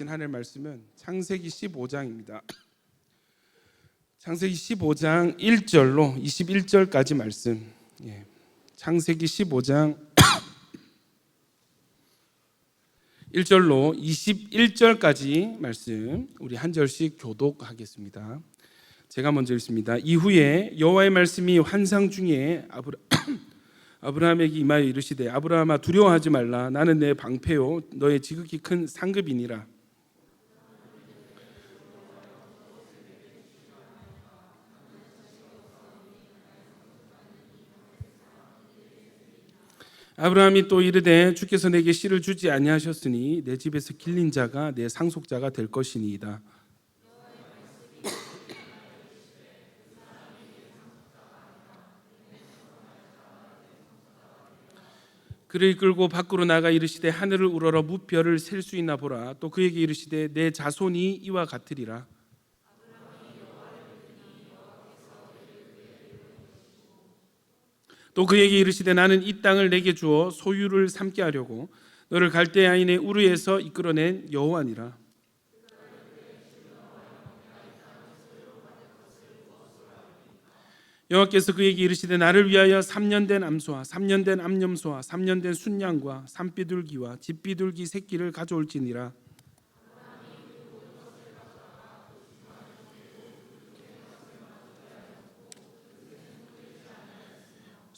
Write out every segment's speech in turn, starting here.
하나님의 말씀은 창세기 15장입니다. 창세기 15장 1절로 21절까지 말씀. 창세기 15장 1절로 21절까지 말씀 우리 한 절씩 교독하겠습니다. 제가 먼저 읽습니다. 이후에 여호와의 말씀이 환상 중에 아브라함에게 임하여 이르시되 아브라함아 두려워하지 말라. 나는 내 방패요 너의 지극히 큰 상급이니라. 아브라함이 또 이르되 주께서 내게 씨를 주지 아니하셨으니 내 집에서 길린 자가 내 상속자가 될 것이니이다. 그를 이끌고 밖으로 나가 이르시되 하늘을 우러러 무별을 셀 수 있나 보라. 또 그에게 이르시되 내 자손이 이와 같으리라. 또 그에게 이르시되 나는 이 땅을 내게 주어 소유를 삼게 하려고 너를 갈대아인의 우르에서 이끌어낸 여호와니라. 여호와께서 그에게 이르시되 나를 위하여 3년 된 암소와 3년 된 암염소와 3년 된 순양과 산비둘기와 집비둘기 새끼를 가져올지니라.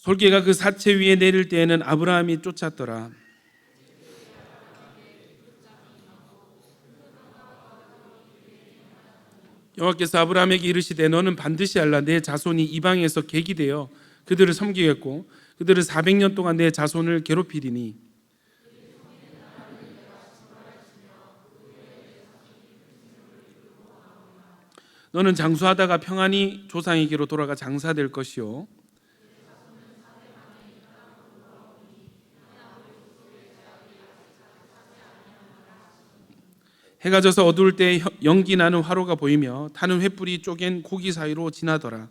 솔개가 그 사체 위에 내릴 때에는 아브라함이 쫓았더라. 여호와께서 아브라함에게 이르시되 너는 반드시 알라. 내 자손이 이방에서 객이 되어 그들을 섬기겠고 그들을 400년 동안 내 자손을 괴롭히리니 너는 장수하다가 평안히 조상에게로 돌아가 장사될 것이요 해가 져서 어두울 때 연기 나는 화로가 보이며 타는 횃불이 쪼갠 고기 사이로 지나더라.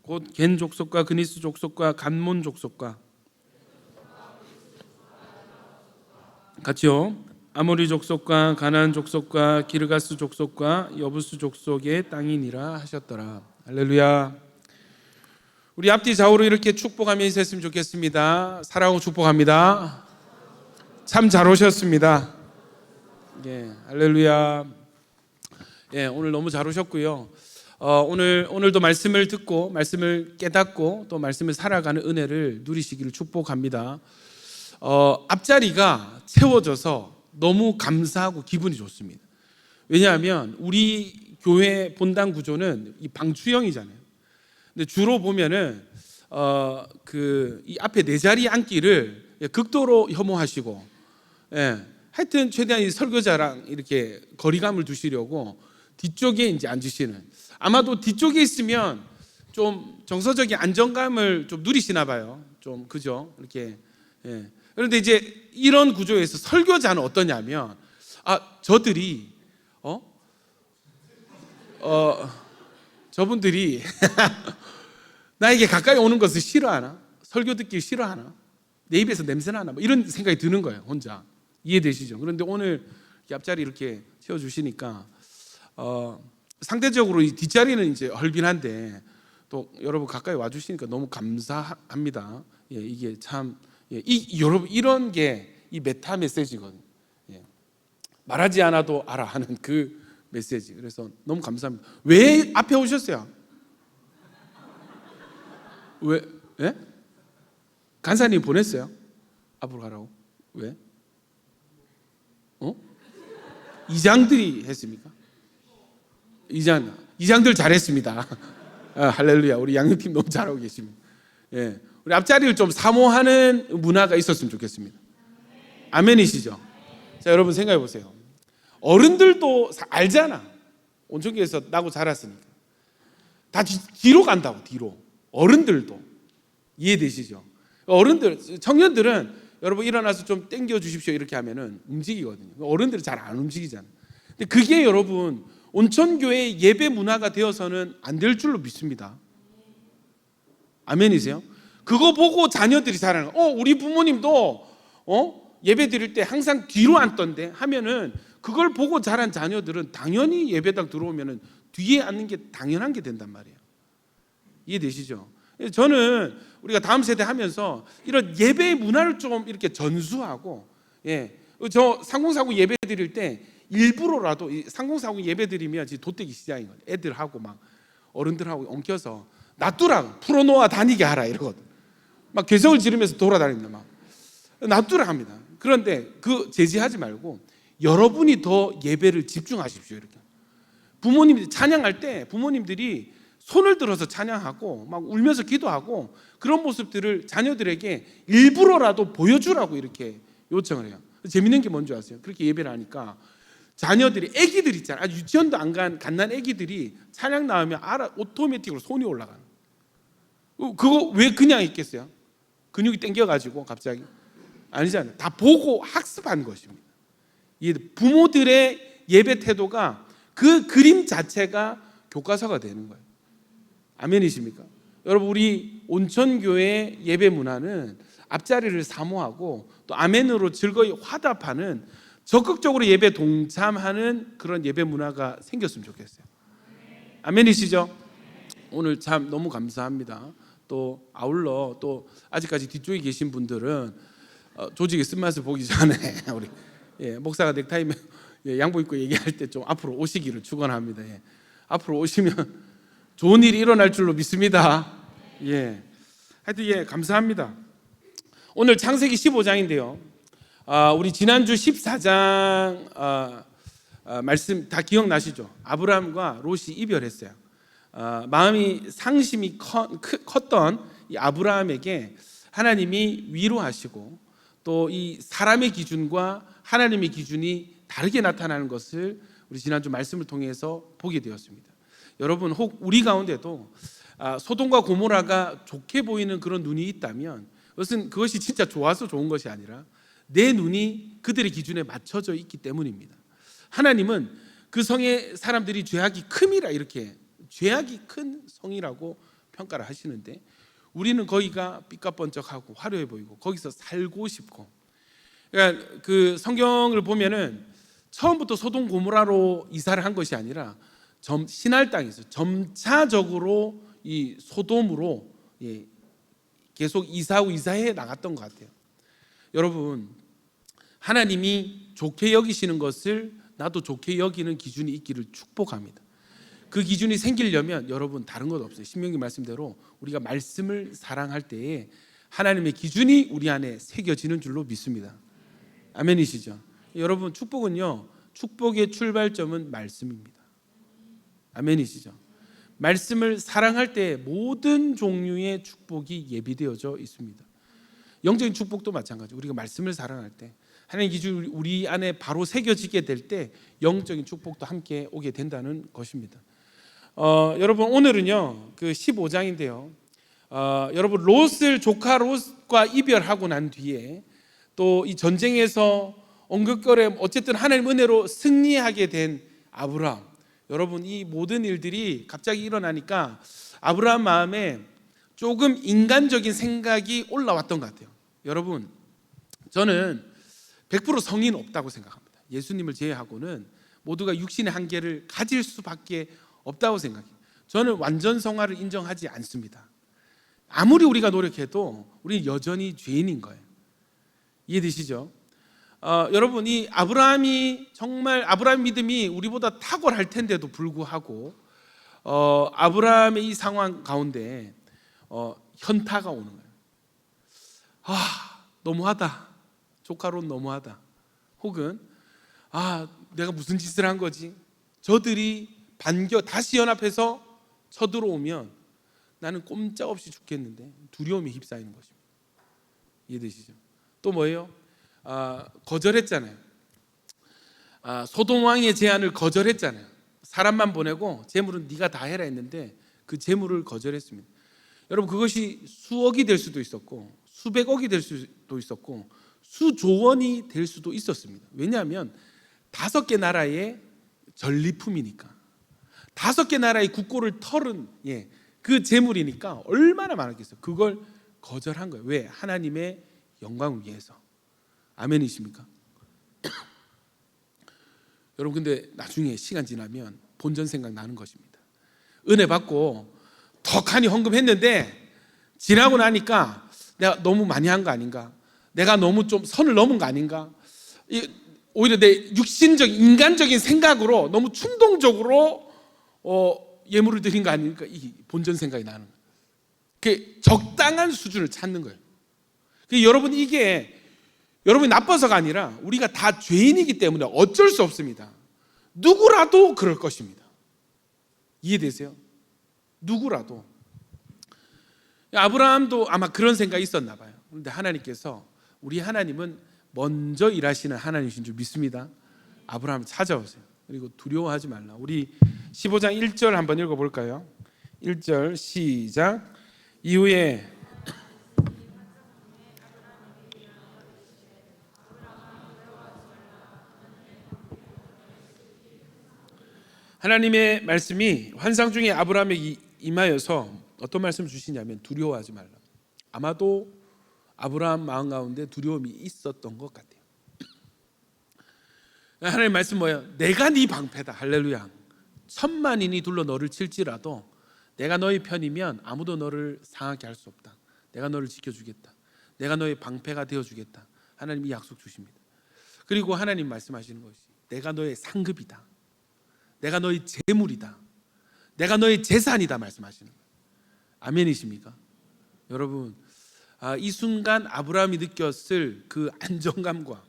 곧 겐 족속과 그니스 족속과 간몬 족속과 같이요 아모리 족속과 가나안 족속과 기르가스 족속과 여부스 족속의 땅이니라 하셨더라. 할렐루야. 우리 앞뒤 좌우로 이렇게 축복하며 인사했으면 좋겠습니다. 사랑하고 축복합니다. 참 잘 오셨습니다. 할렐루야. 오늘 너무 잘 오셨고요. 오늘도 말씀을 듣고 말씀을 깨닫고 또 말씀을 살아가는 은혜를 누리시기를 축복합니다. 앞자리가 채워져서 너무 감사하고 기분이 좋습니다. 왜냐하면 우리 교회 본당 구조는 이 방추형이잖아요. 근데 주로 보면은 이 앞에 네 자리 앉기를 극도로 혐오하시고, 하여튼 최대한 이 설교자랑 이렇게 거리감을 두시려고 뒤쪽에 이제 앉으시는. 아마도 뒤쪽에 있으면 좀 정서적인 안정감을 좀 누리시나 봐요. 좀 그죠? 이렇게. 그런데 이제 이런 구조에서 설교자는 어떠냐면, 저들이 저분들이 나에게 가까이 오는 것을 싫어하나? 설교 듣기 싫어하나? 내 입에서 냄새나나? 이런 생각이 드는 거예요, 혼자. 이해되시죠? 그런데 오늘 앞자리 이렇게 채워주시니까 상대적으로 이 뒷자리는 이제 헐빈한데 또 여러분 가까이 와주시니까 너무 감사합니다. 이게 참 여러분 이런 게 이 메타 메시지거든요. 말하지 않아도 알아 하는 그 메시지. 그래서 너무 감사합니다. 왜 앞에 오셨어요? 왜? 간사님 보냈어요? 앞으로 가라고? 왜? 이장들이 했습니까? 이장들 잘했습니다. 할렐루야. 우리 양육팀 너무 잘하고 계십니다. 우리 앞자리를 좀 사모하는 문화가 있었으면 좋겠습니다. 아멘이시죠? 자, 여러분 생각해 보세요. 어른들도 알잖아. 온천교에서 나고 자랐으니까. 다 뒤로 간다고, 뒤로. 어른들도. 이해되시죠? 어른들, 청년들은 여러분 일어나서 좀 땡겨 주십시오 이렇게 하면은 움직이거든요. 어른들은 잘 안 움직이잖아요. 근데 그게 여러분 온천교회 예배 문화가 되어서는 안 될 줄로 믿습니다. 아멘이세요? 그거 보고 자녀들이 자라는 거예요. 우리 부모님도 예배 드릴 때 항상 뒤로 앉던데 하면은 그걸 보고 자란 자녀들은 당연히 예배당 들어오면은 뒤에 앉는 게 당연한 게 된단 말이에요. 이해되시죠? 저는 우리가 다음 세대 하면서 이런 예배 문화를 좀 이렇게 전수하고, 저 상공사고 예배 드릴 때 일부러라도, 상공사고 예배 드리면 지금 도떼기 시장인 거예요. 애들하고 막 어른들하고 엉켜서 놔두라, 풀어놓아 다니게 하라 이러거든. 막 괴성을 지르면서 돌아다닙니다. 막 놔두라 합니다. 그런데 그 제지하지 말고 여러분이 더 예배를 집중하십시오. 이렇게 부모님들이 찬양할 때 부모님들이 손을 들어서 찬양하고 막 울면서 기도하고 그런 모습들을 자녀들에게 일부러라도 보여주라고 이렇게 요청을 해요. 재밌는 게 뭔지 아세요? 그렇게 예배를 하니까 자녀들이, 애기들 있잖아요. 아주 유치원도 안 간 갓난 애기들이 찬양 나오면 오토매틱으로 손이 올라가는. 그거 왜 그냥 있겠어요? 근육이 땡겨가지고 갑자기? 아니잖아요. 다 보고 학습한 것입니다. 부모들의 예배 태도가, 그 그림 자체가 교과서가 되는 거예요. 아멘이십니까? 여러분, 우리 온천교회 예배 문화는 앞자리를 사모하고 또 아멘으로 즐거이 화답하는, 적극적으로 예배 동참하는 그런 예배 문화가 생겼으면 좋겠어요. 아멘이시죠? 오늘 참 너무 감사합니다. 또 아울러 또 아직까지 뒤쪽에 계신 분들은 조직의 쓴맛을 보기 전에 우리 목사가 넥타이 양복 입고 얘기할 때 좀 앞으로 오시기를 축원합니다. 앞으로 오시면 좋은 일이 일어날 줄로 믿습니다. 하여튼 감사합니다. 오늘 창세기 15장인데요. 우리 지난주 14장 말씀 다 기억나시죠? 아브라함과 롯이 이별했어요. 마음이 상심이 컸던 이 아브라함에게 하나님이 위로하시고 또 이 사람의 기준과 하나님의 기준이 다르게 나타나는 것을 우리 지난주 말씀을 통해서 보게 되었습니다. 여러분, 혹 우리 가운데도 소돔과 고모라가 좋게 보이는 그런 눈이 있다면 그것이 진짜 좋아서 좋은 것이 아니라 내 눈이 그들의 기준에 맞춰져 있기 때문입니다. 하나님은 그 성의 사람들이 죄악이 큼이라, 이렇게 죄악이 큰 성이라고 평가를 하시는데, 우리는 거기가 삐까번쩍하고 화려해 보이고 거기서 살고 싶고, 그러니까 그 성경을 보면은 처음부터 소돔 고모라로 이사를 한 것이 아니라 신할 땅에서 점차적으로 이 소돔으로 계속 이사해 나갔던 것 같아요. 여러분, 하나님이 좋게 여기시는 것을 나도 좋게 여기는 기준이 있기를 축복합니다. 그 기준이 생기려면 여러분 다른 것 없어요. 신명기 말씀대로 우리가 말씀을 사랑할 때에 하나님의 기준이 우리 안에 새겨지는 줄로 믿습니다. 아멘이시죠? 여러분, 축복은요, 축복의 출발점은 말씀입니다. 아멘이시죠? 말씀을 사랑할 때 모든 종류의 축복이 예비되어져 있습니다. 영적인 축복도 마찬가지. 우리가 말씀을 사랑할 때 하나님의 기준이 우리 안에 바로 새겨지게 될 때 영적인 축복도 함께 오게 된다는 것입니다. 여러분, 오늘은요 그 15장인데요. 여러분, 조카 롯과 이별하고 난 뒤에 또 이 전쟁에서 엉극거려 어쨌든 하나님 은혜로 승리하게 된 아브라함. 여러분, 이 모든 일들이 갑자기 일어나니까 아브라함 마음에 조금 인간적인 생각이 올라왔던 것 같아요. 여러분, 저는 100% 성인 없다고 생각합니다. 예수님을 제외하고는 모두가 육신의 한계를 가질 수밖에 없다고 생각해요. 저는 완전 성화를 인정하지 않습니다. 아무리 우리가 노력해도 우리는 여전히 죄인인 거예요. 이해되시죠? 여러분, 이 아브라함이 정말 아브라함 믿음이 우리보다 탁월할 텐데도 불구하고 아브라함의 이 상황 가운데 현타가 오는 거예요. 너무하다. 조카 롯 너무하다. 혹은 내가 무슨 짓을 한 거지? 저들이 다시 연합해서 쳐들어오면 나는 꼼짝없이 죽겠는데, 두려움이 휩싸이는 것입니다. 이해되시죠? 또 뭐예요? 거절했잖아요. 소돔 왕의 제안을 거절했잖아요. 사람만 보내고 재물은 네가 다 해라 했는데 그 재물을 거절했습니다. 여러분, 그것이 수억이 될 수도 있었고 수백억이 될 수도 있었고 수조원이 될 수도 있었습니다. 왜냐하면 5개 나라의 전리품이니까. 5개 나라의 국고를 털은 그 재물이니까 얼마나 많았겠어요. 그걸 거절한 거예요. 왜? 하나님의 영광을 위해서. 아멘이십니까? 여러분, 근데 나중에 시간 지나면 본전 생각 나는 것입니다. 은혜 받고 덕하니 헌금했는데 지나고 나니까 내가 너무 많이 한 거 아닌가, 내가 너무 좀 선을 넘은 거 아닌가, 오히려 내 육신적인 인간적인 생각으로 너무 충동적으로 예물을 드린 거 아닙니까? 이 본전 생각이 나는 거예요. 그 적당한 수준을 찾는 거예요. 여러분이 나빠서가 아니라 우리가 다 죄인이기 때문에 어쩔 수 없습니다. 누구라도 그럴 것입니다. 이해되세요? 누구라도. 아브라함도 아마 그런 생각이 있었나 봐요. 그런데 하나님께서, 우리 하나님은 먼저 일하시는 하나님이신 줄 믿습니다. 아브라함을 찾아오세요. 그리고 두려워하지 말라. 우리 15장 1절 한번 읽어볼까요? 1절 시작. 이후에 하나님의 말씀이 환상 중에 아브라함에게 임하여서 어떤 말씀을 주시냐면 두려워하지 말라. 아마도 아브라함 마음 가운데 두려움이 있었던 것 같아요. 하나님의 말씀 뭐예요? 내가 네 방패다. 할렐루야. 천만인이 둘러 너를 칠지라도 내가 너의 편이면 아무도 너를 상하게 할 수 없다. 내가 너를 지켜주겠다. 내가 너의 방패가 되어주겠다. 하나님이 약속 주십니다. 그리고 하나님 말씀하시는 것이 내가 너의 상급이다. 내가 너의 재물이다. 내가 너의 재산이다 말씀하시는 거예요. 아멘이십니까? 여러분, 이 순간 아브라함이 느꼈을 그 안정감과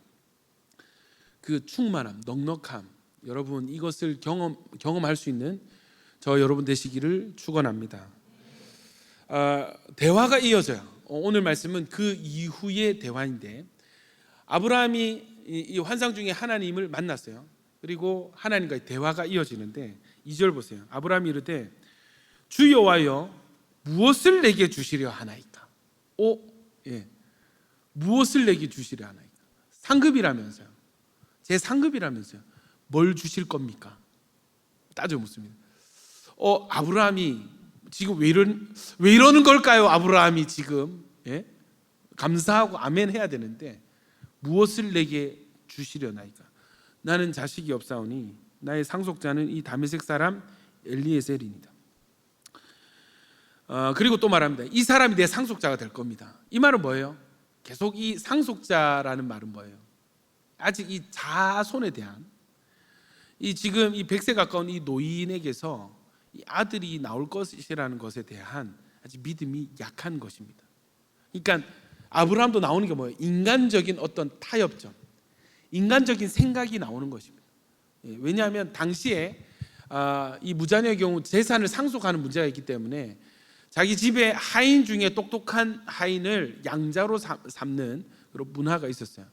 그 충만함, 넉넉함, 여러분 이것을 경험할 수 있는 저 여러분 되시기를 축원합니다. 대화가 이어져요. 오늘 말씀은 그 이후의 대화인데, 아브라함이 이 환상 중에 하나님을 만났어요. 그리고 하나님과의 대화가 이어지는데 2절 보세요. 아브라함이 이르되 주 여호와여 무엇을 내게 주시려 하나이까? 무엇을 내게 주시려 하나이까? 상급이라면서요. 제 상급이라면서요. 뭘 주실 겁니까? 따져 묻습니다. 아브라함이 지금 왜 이러는 걸까요? 아브라함이 지금 감사하고 아멘 해야 되는데 무엇을 내게 주시려나이까? 나는 자식이 없사오니 나의 상속자는 이 다메섹 사람 엘리에셀이니이다. 그리고 또 말합니다. 이 사람이 내 상속자가 될 겁니다. 이 말은 뭐예요? 계속 이 상속자라는 말은 뭐예요? 아직 이 자손에 대한, 이 지금 이 100세 가까운 이 노인에게서 이 아들이 나올 것이라는 것에 대한 아직 믿음이 약한 것입니다. 그러니까 아브라함도 나오는 게 뭐예요? 인간적인 어떤 타협점, 인간적인 생각이 나오는 것입니다. 왜냐하면 당시에 이 무자녀의 경우 재산을 상속하는 문제가 있기 때문에 자기 집에 하인 중에 똑똑한 하인을 양자로 삼는 그런 문화가 있었어요.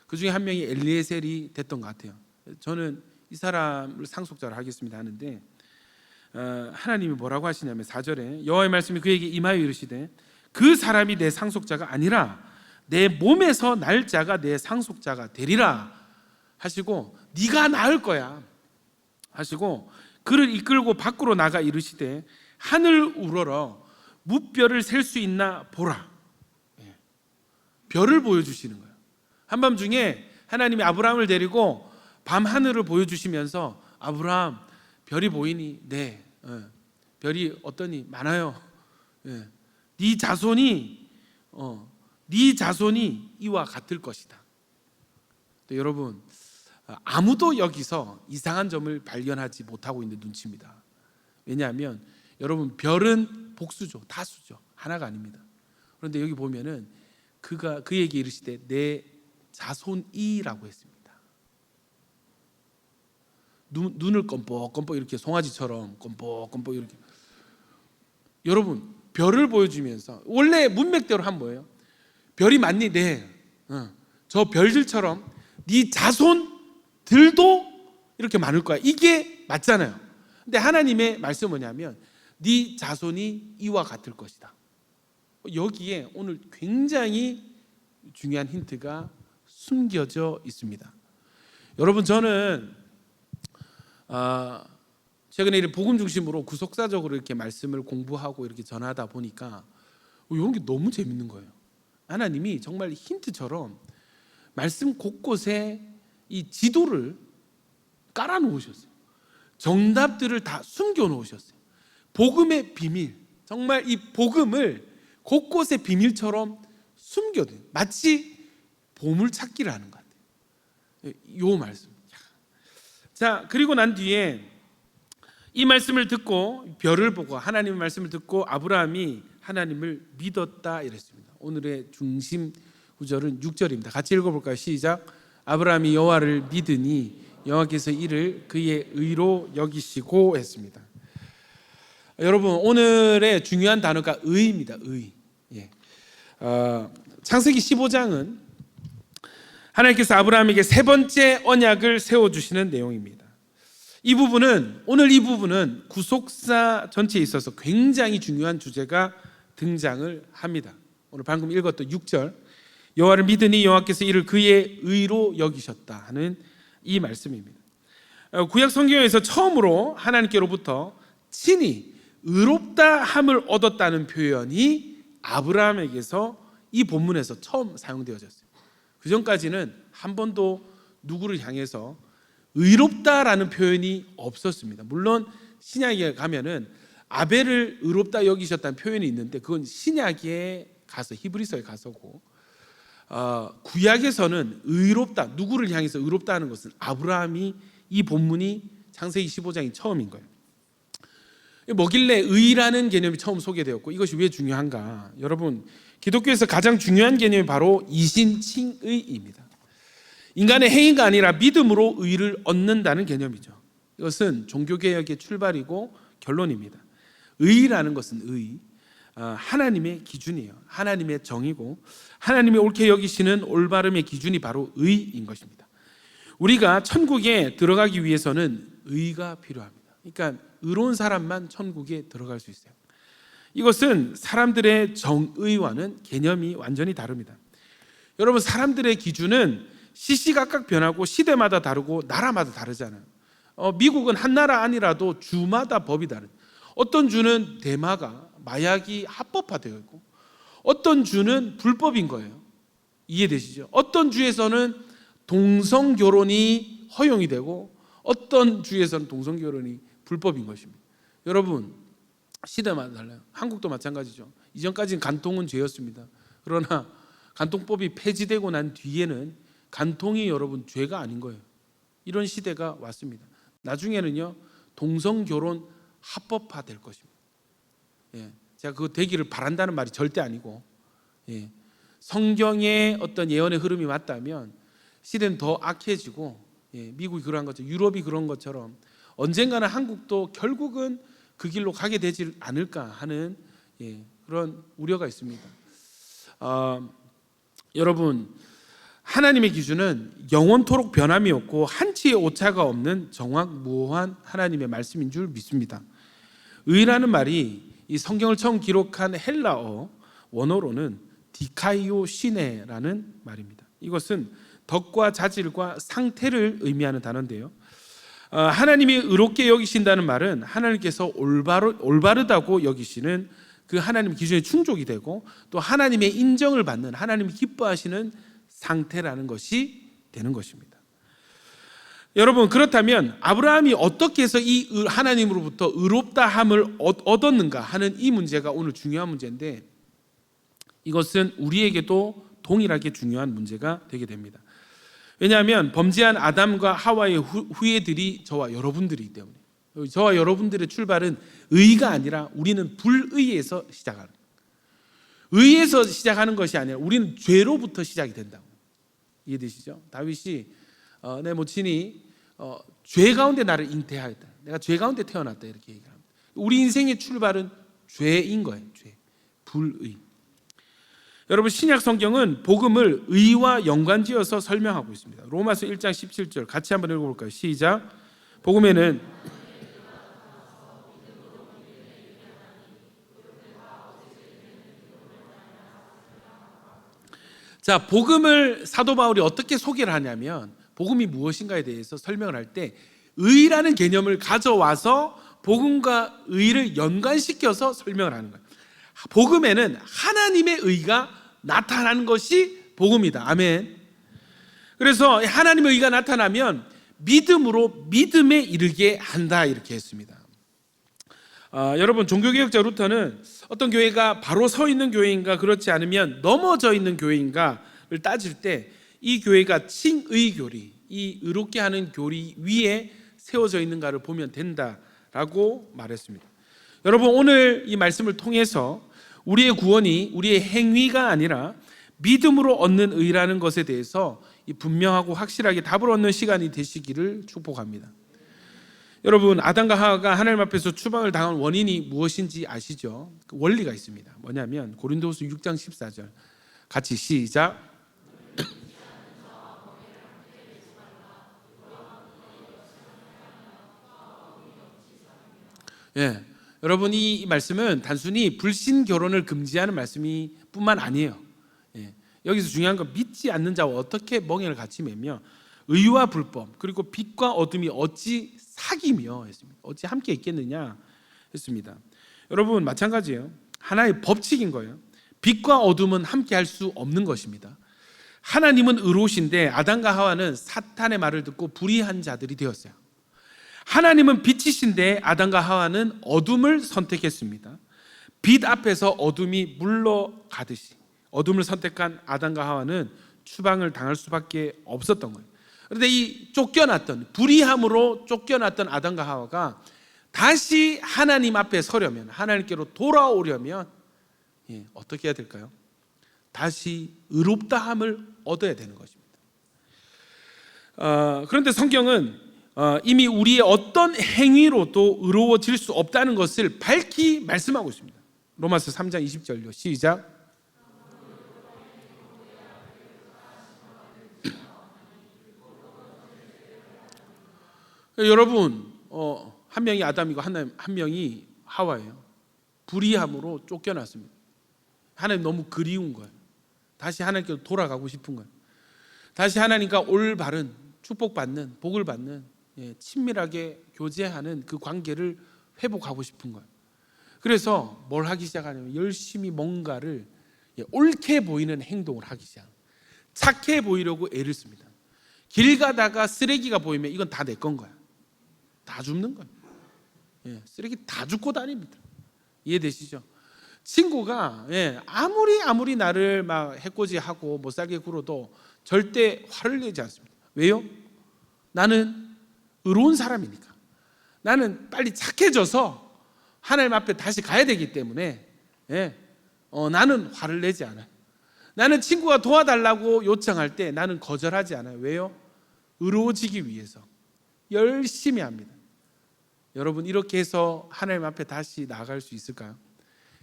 그 중에 한 명이 엘리에셀이 됐던 것 같아요. 저는 이 사람을 상속자로 하겠습니다 하는데 하나님이 뭐라고 하시냐면 4절에 여호와의 말씀이 그에게 임하여 이르시되 그 사람이 내 상속자가 아니라 내 몸에서 날 자가 내 상속자가 되리라 하시고 네가 낳을 거야 하시고 그를 이끌고 밖으로 나가 이르시되 하늘 우러러 무별을 셀 수 있나 보라. 별을 보여주시는 거예요. 한밤중에 하나님이 아브라함을 데리고 밤 하늘을 보여주시면서 아브라함 별이 보이니? 네. 별이 어떠니? 많아요. 네 자손이 이와 같을 것이다. 여러분, 아무도 여기서 이상한 점을 발견하지 못하고 있는 눈치입니다. 왜냐하면 여러분 별은 복수죠, 다수죠, 하나가 아닙니다. 그런데 여기 보면은 그에게 이르시되 내 자손이라고 했습니다. 눈을 껌뻑껌뻑 이렇게 송아지처럼 껌뻑껌뻑 이렇게. 여러분 별을 보여주면서 원래 문맥대로 한 뭐예요? 별이 많니? 네. 저 별들처럼 네 자손들도 이렇게 많을 거야. 이게 맞잖아요. 근데 하나님의 말씀은 뭐냐면 네 자손이 이와 같을 것이다. 여기에 오늘 굉장히 중요한 힌트가 숨겨져 있습니다. 여러분 저는 최근에 이렇게 복음 중심으로 구속사적으로 이렇게 말씀을 공부하고 이렇게 전하다 보니까 이런 게 너무 재밌는 거예요. 하나님이 정말 힌트처럼 말씀 곳곳에 이 지도를 깔아 놓으셨어요. 정답들을 다 숨겨 놓으셨어요. 복음의 비밀, 정말 이 복음을 곳곳에 비밀처럼 숨겨둔, 마치 보물찾기를 하는 것 같아요. 이 말씀. 자, 그리고 난 뒤에 이 말씀을 듣고 별을 보고 하나님의 말씀을 듣고 아브라함이 하나님을 믿었다 이랬습니다. 오늘의 중심 구절은 6절입니다. 같이 읽어볼까요? 시작. 아브라함이 여호와를 믿으니 여호와께서 이를 그의 의로 여기시고 했습니다. 여러분, 오늘의 중요한 단어가 의입니다. 의. 창세기 15장은 하나님께서 아브라함에게 세 번째 언약을 세워주시는 내용입니다. 오늘 이 부분은 구속사 전체에 있어서 굉장히 중요한 주제가 등장을 합니다. 오늘 방금 읽었던 6절, 여호와를 믿으니 여호와께서 이를 그의 의로 여기셨다 하는 이 말씀입니다. 구약 성경에서 처음으로 하나님께로부터 친히 의롭다 함을 얻었다는 표현이 아브라함에게서 이 본문에서 처음 사용되어졌어요. 그 전까지는 한 번도 누구를 향해서 의롭다라는 표현이 없었습니다. 물론 신약에 가면은 아벨을 의롭다 여기셨다는 표현이 있는데 그건 신약에 가서, 히브리서에 가서고, 구약에서는 의롭다, 누구를 향해서 의롭다 하는 것은 아브라함이, 이 본문이 창세기 15장이 처음인 거예요. 뭐길래 의라는 개념이 처음 소개되었고 이것이 왜 중요한가? 여러분, 기독교에서 가장 중요한 개념이 바로 이신칭의입니다. 인간의 행위가 아니라 믿음으로 의를 얻는다는 개념이죠. 이것은 종교개혁의 출발이고 결론입니다. 의라는 것은 하나님의 기준이에요. 하나님의 정의고 하나님이 옳게 여기시는 올바름의 기준이 바로 의인 것입니다. 우리가 천국에 들어가기 위해서는 의가 필요합니다. 그러니까 의로운 사람만 천국에 들어갈 수 있어요. 이것은 사람들의 정의와는 개념이 완전히 다릅니다. 여러분, 사람들의 기준은 시시각각 변하고 시대마다 다르고 나라마다 다르잖아요. 미국은 한 나라 아니라도 주마다 법이 다른. 어떤 주는 대마가, 마약이 합법화되어 있고 어떤 주는 불법인 거예요. 이해되시죠? 어떤 주에서는 동성결혼이 허용이 되고 어떤 주에서는 동성결혼이 불법인 것입니다. 여러분, 시대마다 달라요. 한국도 마찬가지죠. 이전까지는 간통은 죄였습니다. 그러나 간통법이 폐지되고 난 뒤에는 간통이 여러분 죄가 아닌 거예요. 이런 시대가 왔습니다. 나중에는요, 동성결혼 합법화될 것입니다. 제가 그거 되기를 바란다는 말이 절대 아니고, 성경의 어떤 예언의 흐름이 맞다면 시대는 더 악해지고, 미국이 그러한 것처럼, 유럽이 그런 것처럼 언젠가는 한국도 결국은 그 길로 가게 되지 않을까 하는 그런 우려가 있습니다. 여러분, 하나님의 기준은 영원토록 변함이 없고 한치의 오차가 없는 정확무오한 하나님의 말씀인 줄 믿습니다. 의라는 말이 이 성경을 처음 기록한 헬라어 원어로는 디카이오 시네라는 말입니다. 이것은 덕과 자질과 상태를 의미하는 단어인데요, 하나님이 의롭게 여기신다는 말은 하나님께서 올바르다고 여기시는 그 하나님의 기준에 충족이 되고 또 하나님의 인정을 받는, 하나님이 기뻐하시는 상태라는 것이 되는 것입니다. 여러분, 그렇다면 아브라함이 어떻게 해서 이 하나님으로부터 의롭다함을 얻었는가 하는 이 문제가 오늘 중요한 문제인데, 이것은 우리에게도 동일하게 중요한 문제가 되게 됩니다. 왜냐하면 범죄한 아담과 하와의 후예들이 저와 여러분들이기 때문에, 저와 여러분들의 출발은 의가 아니라 우리는 불의에서 시작하는, 의에서 시작하는 것이 아니라 우리는 죄로부터 시작이 된다고. 이해되시죠? 다윗이 내 모친이 죄 가운데 나를 잉태하였다, 내가 죄 가운데 태어났다, 이렇게 얘기합니다. 우리 인생의 출발은 죄인 거예요. 죄, 불의. 여러분, 신약 성경은 복음을 의와 연관지어서 설명하고 있습니다. 로마서 1장 17절 같이 한번 읽어볼까요? 시작. 복음에는 자, 복음을 사도 바울이 어떻게 소개를 하냐면, 복음이 무엇인가에 대해서 설명을 할 때 의라는 개념을 가져와서 복음과 의를 연관시켜서 설명을 하는 거예요. 복음에는 하나님의 의가 나타나는 것이 복음이다. 아멘. 그래서 하나님의 의가 나타나면 믿음으로 믿음에 이르게 한다, 이렇게 했습니다. 여러분, 종교개혁자 루터는 어떤 교회가 바로 서 있는 교회인가 그렇지 않으면 넘어져 있는 교회인가를 따질 때 이 교회가 칭의교리, 이 의롭게 하는 교리 위에 세워져 있는가를 보면 된다라고 말했습니다. 여러분, 오늘 이 말씀을 통해서 우리의 구원이 우리의 행위가 아니라 믿음으로 얻는 의라는 것에 대해서 분명하고 확실하게 답을 얻는 시간이 되시기를 축복합니다. 여러분, 아담과 하와가 하나님 앞에서 추방을 당한 원인이 무엇인지 아시죠? 그 원리가 있습니다. 뭐냐면 고린도후서 6장 14절 같이 시작. 예, 여러분, 이 말씀은 단순히 불신 결혼을 금지하는 말씀이 뿐만 아니에요. 예, 여기서 중요한 건 믿지 않는 자와 어떻게 멍에를 같이 매며 의와 불법 그리고 빛과 어둠이 어찌 사귀며 했습니다. 어찌 함께 있겠느냐 했습니다. 여러분, 마찬가지예요. 하나의 법칙인 거예요. 빛과 어둠은 함께 할 수 없는 것입니다. 하나님은 의로우신데 아담과 하와는 사탄의 말을 듣고 불의한 자들이 되었어요. 하나님은 빛이신데 아담과 하와는 어둠을 선택했습니다. 빛 앞에서 어둠이 물러가듯이 어둠을 선택한 아담과 하와는 추방을 당할 수밖에 없었던 거예요. 그런데 이 쫓겨났던, 불의함으로 쫓겨났던 아담과 하와가 다시 하나님 앞에 서려면, 하나님께로 돌아오려면 어떻게 해야 될까요? 다시 의롭다함을 얻어야 되는 것입니다. 그런데 성경은 이미 우리의 어떤 행위로도 의로워질 수 없다는 것을 밝히 말씀하고 있습니다. 로마서 3장 20절요. 시작. 여러분, 한 명이 아담이고 한 명이 하와예요. 불의함으로 쫓겨났습니다. 하나님 너무 그리운 거예요. 다시 하나님께로 돌아가고 싶은 거예요. 다시 하나님과 올바른 축복받는, 복을 받는, 친밀하게 교제하는 그 관계를 회복하고 싶은 거예요. 그래서 뭘 하기 시작하냐면 열심히 뭔가를 옳게 보이는 행동을 하기 시작합니다. 착해 보이려고 애를 씁니다. 길 가다가 쓰레기가 보이면 이건 다 내 건 거야. 다 줍는 거예요. 쓰레기 다 줍고 다닙니다. 이해되시죠? 친구가 아무리 나를 막 해코지하고 못살게 굴어도 절대 화를 내지 않습니다. 왜요? 나는 의로운 사람이니까. 나는 빨리 착해져서 하나님 앞에 다시 가야 되기 때문에 나는 화를 내지 않아요. 나는 친구가 도와달라고 요청할 때 나는 거절하지 않아요. 왜요? 의로워지기 위해서 열심히 합니다. 여러분, 이렇게 해서 하나님 앞에 다시 나아갈 수 있을까요?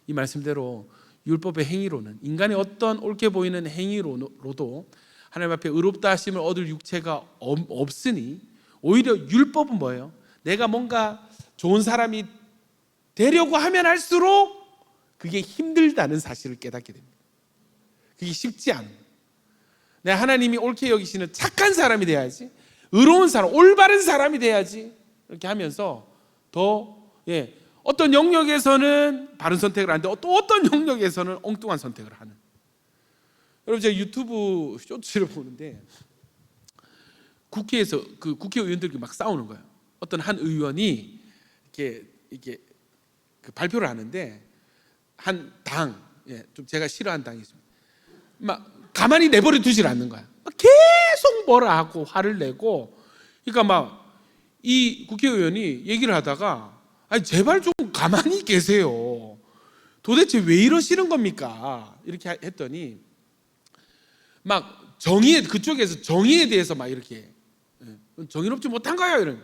이 말씀대로 율법의 행위로는, 인간의 어떤 옳게 보이는 행위로도 하나님 앞에 의롭다 하심을 얻을 육체가 없으니, 오히려 율법은 뭐예요? 내가 뭔가 좋은 사람이 되려고 하면 할수록 그게 힘들다는 사실을 깨닫게 됩니다. 그게 쉽지 않아요. 내가 하나님이 옳게 여기시는 착한 사람이 돼야지, 의로운 사람, 올바른 사람이 돼야지, 이렇게 하면서 더 어떤 영역에서는 바른 선택을 하는데 또 어떤 영역에서는 엉뚱한 선택을 하는. 여러분, 제가 유튜브 쇼츠를 보는데 국회에서 그 국회의원들이 막 싸우는 거예요. 어떤 한 의원이 이렇게 그 발표를 하는데 한 당, 좀 제가 싫어하는 당이 있습니다. 막 가만히 내버려 두질 않는 거야. 막 계속 뭐라 하고 화를 내고. 그러니까 막 이 국회의원이 얘기를 하다가 아니 제발 좀 가만히 계세요. 도대체 왜 이러시는 겁니까? 이렇게 했더니 막 그쪽에서 정의에 대해서 막 이렇게 정의롭지 못한 거야 이런.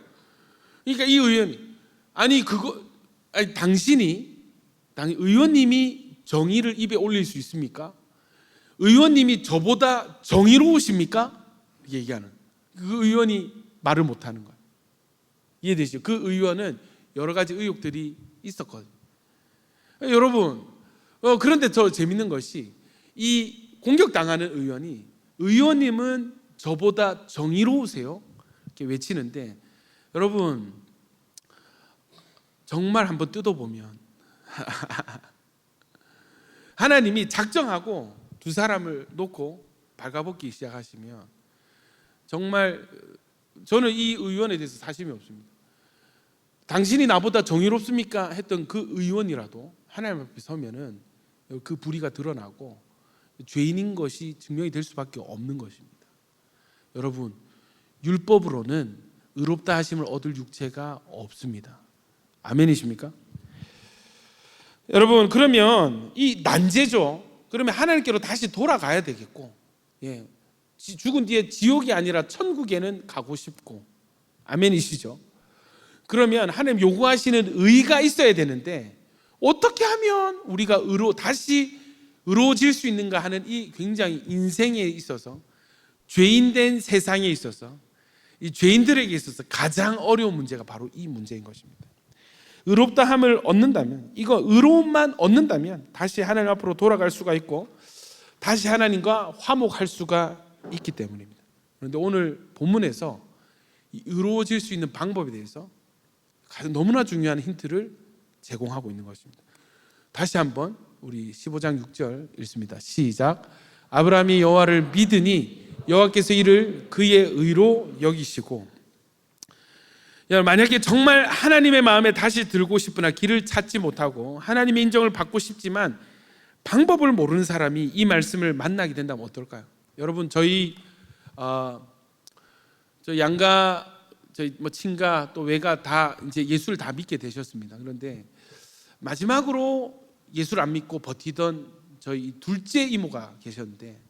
그러니까 이 의원이 의원님이 정의를 입에 올릴 수 있습니까? 의원님이 저보다 정의로우십니까? 얘기하는. 그 의원이 말을 못하는 거야. 이해되시죠? 그 의원은 여러 가지 의혹들이 있었거든요. 여러분, 그런데 더 재밌는 것이 이 공격당하는 의원님은 저보다 정의로우세요? 이렇게 외치는데, 여러분, 정말 한번 뜯어보면 하나님이 작정하고 두 사람을 놓고 발가벗기 시작하시면 정말 저는 이 의원에 대해서 사심이 없습니다. 당신이 나보다 정의롭습니까? 했던 그 의원이라도 하나님 앞에 서면은 그 불의가 드러나고 죄인인 것이 증명이 될 수밖에 없는 것입니다. 여러분, 율법으로는 의롭다 하심을 얻을 육체가 없습니다. 아멘이십니까? 여러분, 그러면 이 난제죠. 그러면 하나님께로 다시 돌아가야 되겠고, 죽은 뒤에 지옥이 아니라 천국에는 가고 싶고, 아멘이시죠? 그러면 하나님 요구하시는 의가 있어야 되는데 어떻게 하면 우리가 다시 의로워질 수 있는가 하는 이 굉장히 인생에 있어서, 죄인된 세상에 있어서, 이 죄인들에게 있어서 가장 어려운 문제가 바로 이 문제인 것입니다. 의롭다함을 얻는다면, 이거 의로움만 얻는다면 다시 하나님 앞으로 돌아갈 수가 있고 다시 하나님과 화목할 수가 있기 때문입니다. 그런데 오늘 본문에서 이 의로워질 수 있는 방법에 대해서 가장 너무나 중요한 힌트를 제공하고 있는 것입니다. 다시 한번 우리 15장 6절 읽습니다. 시작. 아브라함이 여호와를 믿으니 여호와께서 이를 그의 의로 여기시고. 만약에 정말 하나님의 마음에 다시 들고 싶으나 길을 찾지 못하고 하나님의 인정을 받고 싶지만 방법을 모르는 사람이 이 말씀을 만나게 된다면 어떨까요? 여러분, 저희 양가, 저희 친가 또 외가 다 이제 예수를 다 믿게 되셨습니다. 그런데 마지막으로 예수를 안 믿고 버티던 저희 둘째 이모가 계셨는데,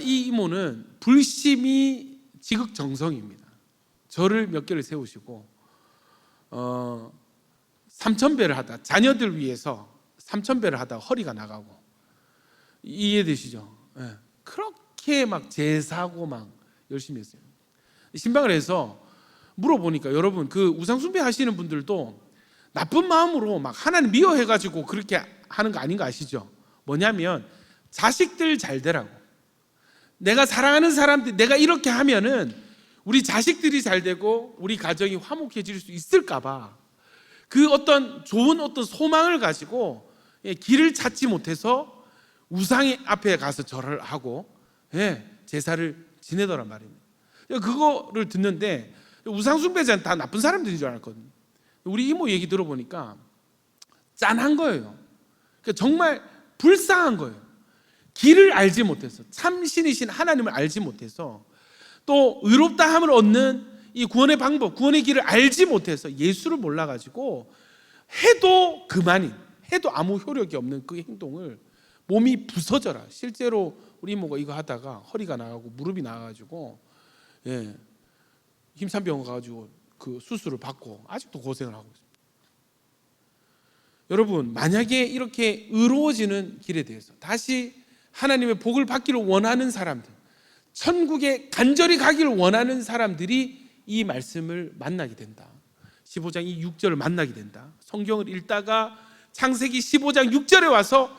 이 이모는 불심이 지극정성입니다. 저를 몇 개를 세우시고 3,000배를 하다, 자녀들 위해서 3,000배를 하다 허리가 나가고, 이해되시죠? 그렇게 막 제사하고 막 열심히 했어요. 신방을 해서 물어보니까, 여러분, 그 우상숭배 하시는 분들도 나쁜 마음으로 막 하나님 미워해가지고 그렇게 하는 거 아닌 거 아시죠? 뭐냐면 자식들 잘 되라고, 내가 사랑하는 사람들, 내가 이렇게 하면은 우리 자식들이 잘 되고 우리 가정이 화목해질 수 있을까봐 그 어떤 좋은 소망을 가지고 길을 찾지 못해서 우상 앞에 가서 절을 하고 제사를 지내더란 말입니다. 그거를 듣는데 우상숭배자는 다 나쁜 사람들인 줄 알았거든요. 우리 이모 얘기 들어보니까 짠한 거예요. 정말 불쌍한 거예요. 길을 알지 못해서, 참신이신 하나님을 알지 못해서, 또 의롭다함을 얻는 이 구원의 방법, 구원의 길을 알지 못해서, 예수를 몰라가지고 해도 그만인, 해도 아무 효력이 없는 그 행동을, 몸이 부서져라. 실제로 우리 이모가 이거 하다가 허리가 나가고 무릎이 나가가지고 힘산병원 가가지고 그 수술을 받고 아직도 고생을 하고 있습니다. 여러분, 만약에 이렇게 의로워지는 길에 대해서 다시 하나님의 복을 받기를 원하는 사람들, 천국에 간절히 가기를 원하는 사람들이 이 말씀을 만나게 된다. 15장 이 6절을 만나게 된다. 성경을 읽다가 창세기 15장 6절에 와서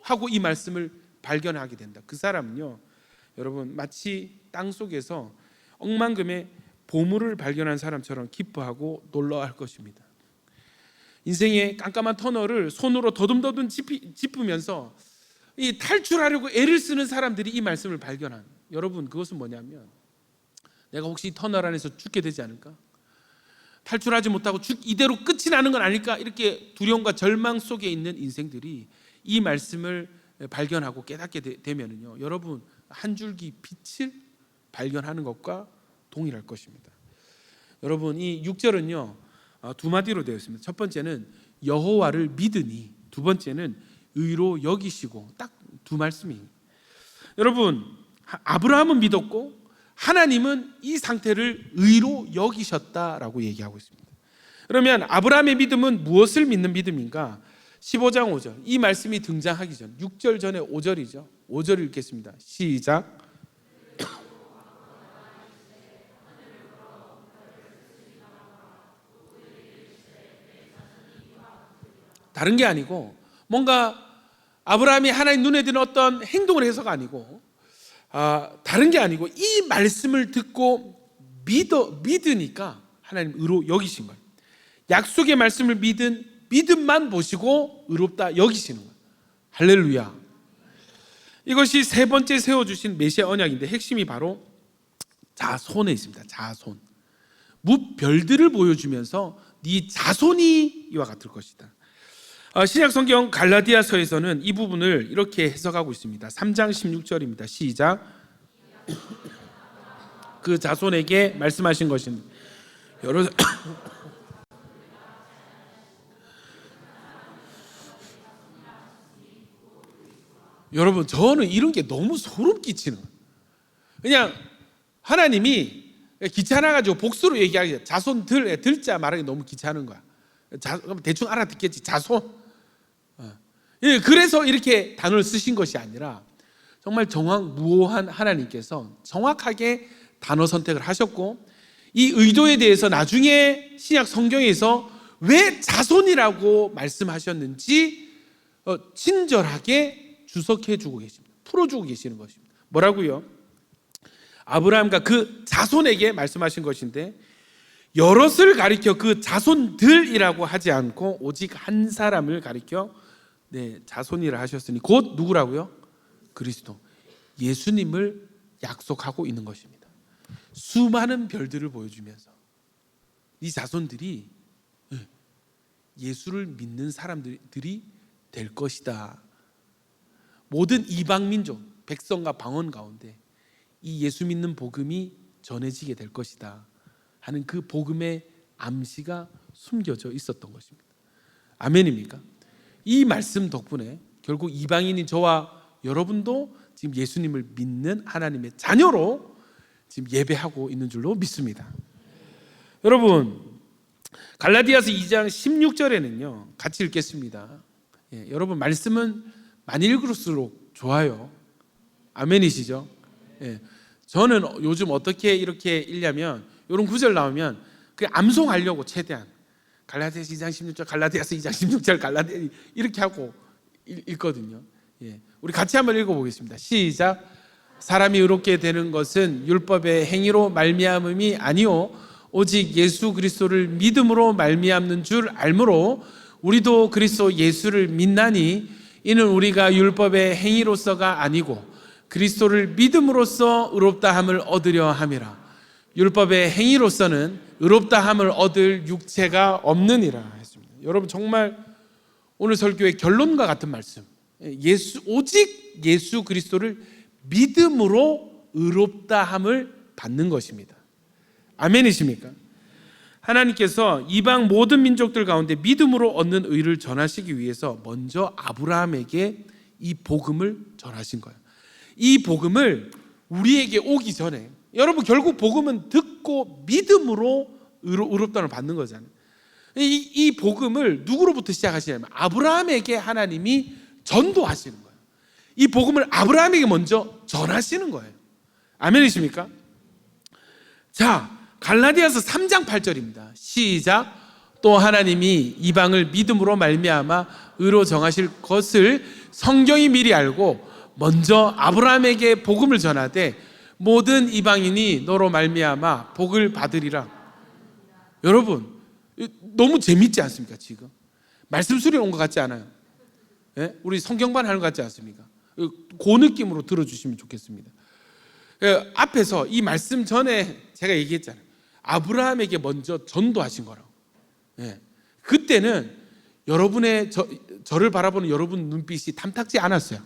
하고 이 말씀을 발견하게 된다. 그 사람은요, 여러분, 마치 땅속에서 억만금의 보물을 발견한 사람처럼 기뻐하고 놀라워할 것입니다. 인생의 깜깜한 터널을 손으로 더듬더듬 짚으면서 이 탈출하려고 애를 쓰는 사람들이 이 말씀을 발견한, 여러분, 그것은 뭐냐면 내가 혹시 이 터널 안에서 죽게 되지 않을까? 탈출하지 못하고 이대로 끝이 나는 건 아닐까? 이렇게 두려움과 절망 속에 있는 인생들이 이 말씀을 발견하고 깨닫게 되면은요, 여러분, 한 줄기 빛을 발견하는 것과 동일할 것입니다. 여러분, 이 6절은요 두 마디로 되어 있습니다. 첫 번째는 여호와를 믿으니, 두 번째는 의로 여기시고, 딱 두 말씀이. 여러분, 아브라함은 믿었고 하나님은 이 상태를 의로 여기셨다라고 얘기하고 있습니다. 그러면 아브라함의 믿음은 무엇을 믿는 믿음인가? 15장 5절, 이 말씀이 등장하기 전 6절 전에 5절이죠. 5절 읽겠습니다. 시작. 다른 게 아니고, 뭔가 아브라함이 하나님 눈에 드는 어떤 행동을 해서가 아니고, 다른 게 아니고 이 말씀을 듣고 믿으니까 하나님 의로 여기신 거예요. 약속의 말씀을 믿은 믿음만 보시고 의롭다 여기시는 거예요. 할렐루야. 이것이 세 번째 세워주신 메시아 언약인데 핵심이 바로 자손에 있습니다. 자손. 무별들을 보여주면서 네 자손이 이와 같을 것이다. 신약 성경 갈라디아서에서는 이 부분을 이렇게 해석하고 있습니다. 3장 16절입니다. 시작. 그 자손에게 말씀하신 것은 여러분, 저는 이런 게 너무 소름 끼치는 거예요. 그냥 하나님이 귀찮아가지고 복수로 얘기하기, 자손들, 들자 말하기 너무 귀찮은 거야. 대충 알아듣겠지, 자손. 그래서 이렇게 단어를 쓰신 것이 아니라 정말 정확무오한 하나님께서 정확하게 단어 선택을 하셨고, 이 의도에 대해서 나중에 신약 성경에서 왜 자손이라고 말씀하셨는지 친절하게 주석해주고 계십니다. 풀어주고 계시는 것입니다. 뭐라고요? 아브라함과 그 자손에게 말씀하신 것인데, 여럿을 가리켜 그 자손들이라고 하지 않고 오직 한 사람을 가리켜 자손이라 하셨으니 곧 누구라고요? 그리스도, 예수님을 약속하고 있는 것입니다. 수많은 별들을 보여주면서 이 자손들이 예수를 믿는 사람들이 될 것이다. 모든 이방 민족, 백성과 방언 가운데 이 예수 믿는 복음이 전해지게 될 것이다 하는 그 복음의 암시가 숨겨져 있었던 것입니다. 아멘입니까? 이 말씀 덕분에 결국 이방인인 저와 여러분도 지금 예수님을 믿는 하나님의 자녀로 지금 예배하고 있는 줄로 믿습니다. 여러분, 갈라디아서 2장 16절에는요 같이 읽겠습니다. 여러분, 말씀은 많이 읽을수록 좋아요. 아멘이시죠? 저는 요즘 어떻게 이렇게 읽냐면, 이런 구절 나오면 그냥 암송하려고 최대한 갈라디아서 2장 16절, 갈라디아서 2장 16절, 갈라디아 이렇게 하고 읽거든요. 우리 같이 한번 읽어보겠습니다. 시작. 사람이 의롭게 되는 것은 율법의 행위로 말미암음이 아니요 오직 예수 그리스도를 믿음으로 말미암는 줄 알므로 우리도 그리스도 예수를 믿나니 이는 우리가 율법의 행위로서가 아니고 그리스도를 믿음으로써 의롭다함을 얻으려 함이라. 율법의 행위로서는 의롭다함을 얻을 육체가 없느니라 했습니다. 여러분, 정말 오늘 설교의 결론과 같은 말씀, 오직 예수 그리스도를 믿음으로 의롭다함을 받는 것입니다. 아멘이십니까? 하나님께서 이방 모든 민족들 가운데 믿음으로 얻는 의를 전하시기 위해서 먼저 아브라함에게 이 복음을 전하신 거예요. 이 복음을 우리에게 오기 전에, 여러분, 결국 복음은 듣고 믿음으로 의롭다함을 받는 거잖아요. 이 복음을 누구로부터 시작하시냐면 아브라함에게 하나님이 전도하시는 거예요. 이 복음을 아브라함에게 먼저 전하시는 거예요. 아멘이십니까? 자, 갈라디아서 3장 8절입니다. 시작. 또 하나님이 이방을 믿음으로 말미암아 의로 정하실 것을 성경이 미리 알고 먼저 아브라함에게 복음을 전하되 모든 이방인이 너로 말미암아 복을 받으리라. 여러분, 너무 재밌지 않습니까? 지금 말씀 수련 온 것 같지 않아요? 우리 성경반 하는 것 같지 않습니까? 그 느낌으로 들어주시면 좋겠습니다. 앞에서 이 말씀 전에 제가 얘기했잖아요. 아브라함에게 먼저 전도하신 거라고. 그때는 여러분의 저를 바라보는 여러분 눈빛이 탐탁지 않았어요.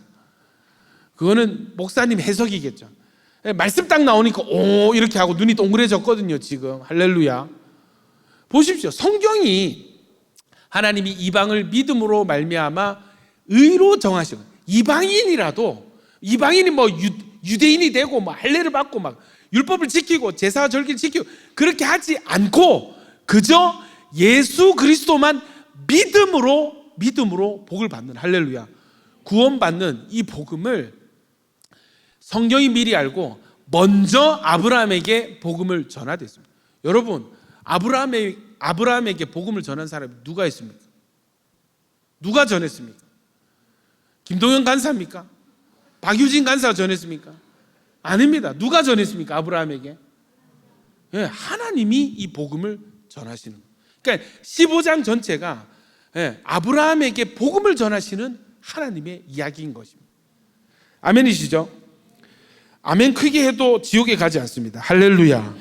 그거는 목사님 해석이겠죠. 말씀 딱 나오니까 오 이렇게 하고 눈이 동그래졌거든요. 지금 할렐루야. 보십시오. 성경이 하나님이 이방을 믿음으로 말미암아 의로 정하시고, 이방인이라도, 이방인이 뭐 유대인이 되고 뭐 할례를 받고 막 율법을 지키고 제사와 절기를 지키고 그렇게 하지 않고 그저 예수 그리스도만 믿음으로 복을 받는, 할렐루야, 구원받는 이 복음을 성경이 미리 알고 먼저 아브라함에게 복음을 전하됐습니다. 여러분, 아브라함에게 복음을 전한 사람이 누가 있습니까? 누가 전했습니까? 김동현 간사입니까? 박유진 간사가 전했습니까? 아닙니다. 누가 전했습니까? 아브라함에게? 하나님이 이 복음을 전하시는 거예요. 그러니까 15장 전체가 아브라함에게 복음을 전하시는 하나님의 이야기인 것입니다. 아멘이시죠? 아멘 크게 해도 지옥에 가지 않습니다. 할렐루야.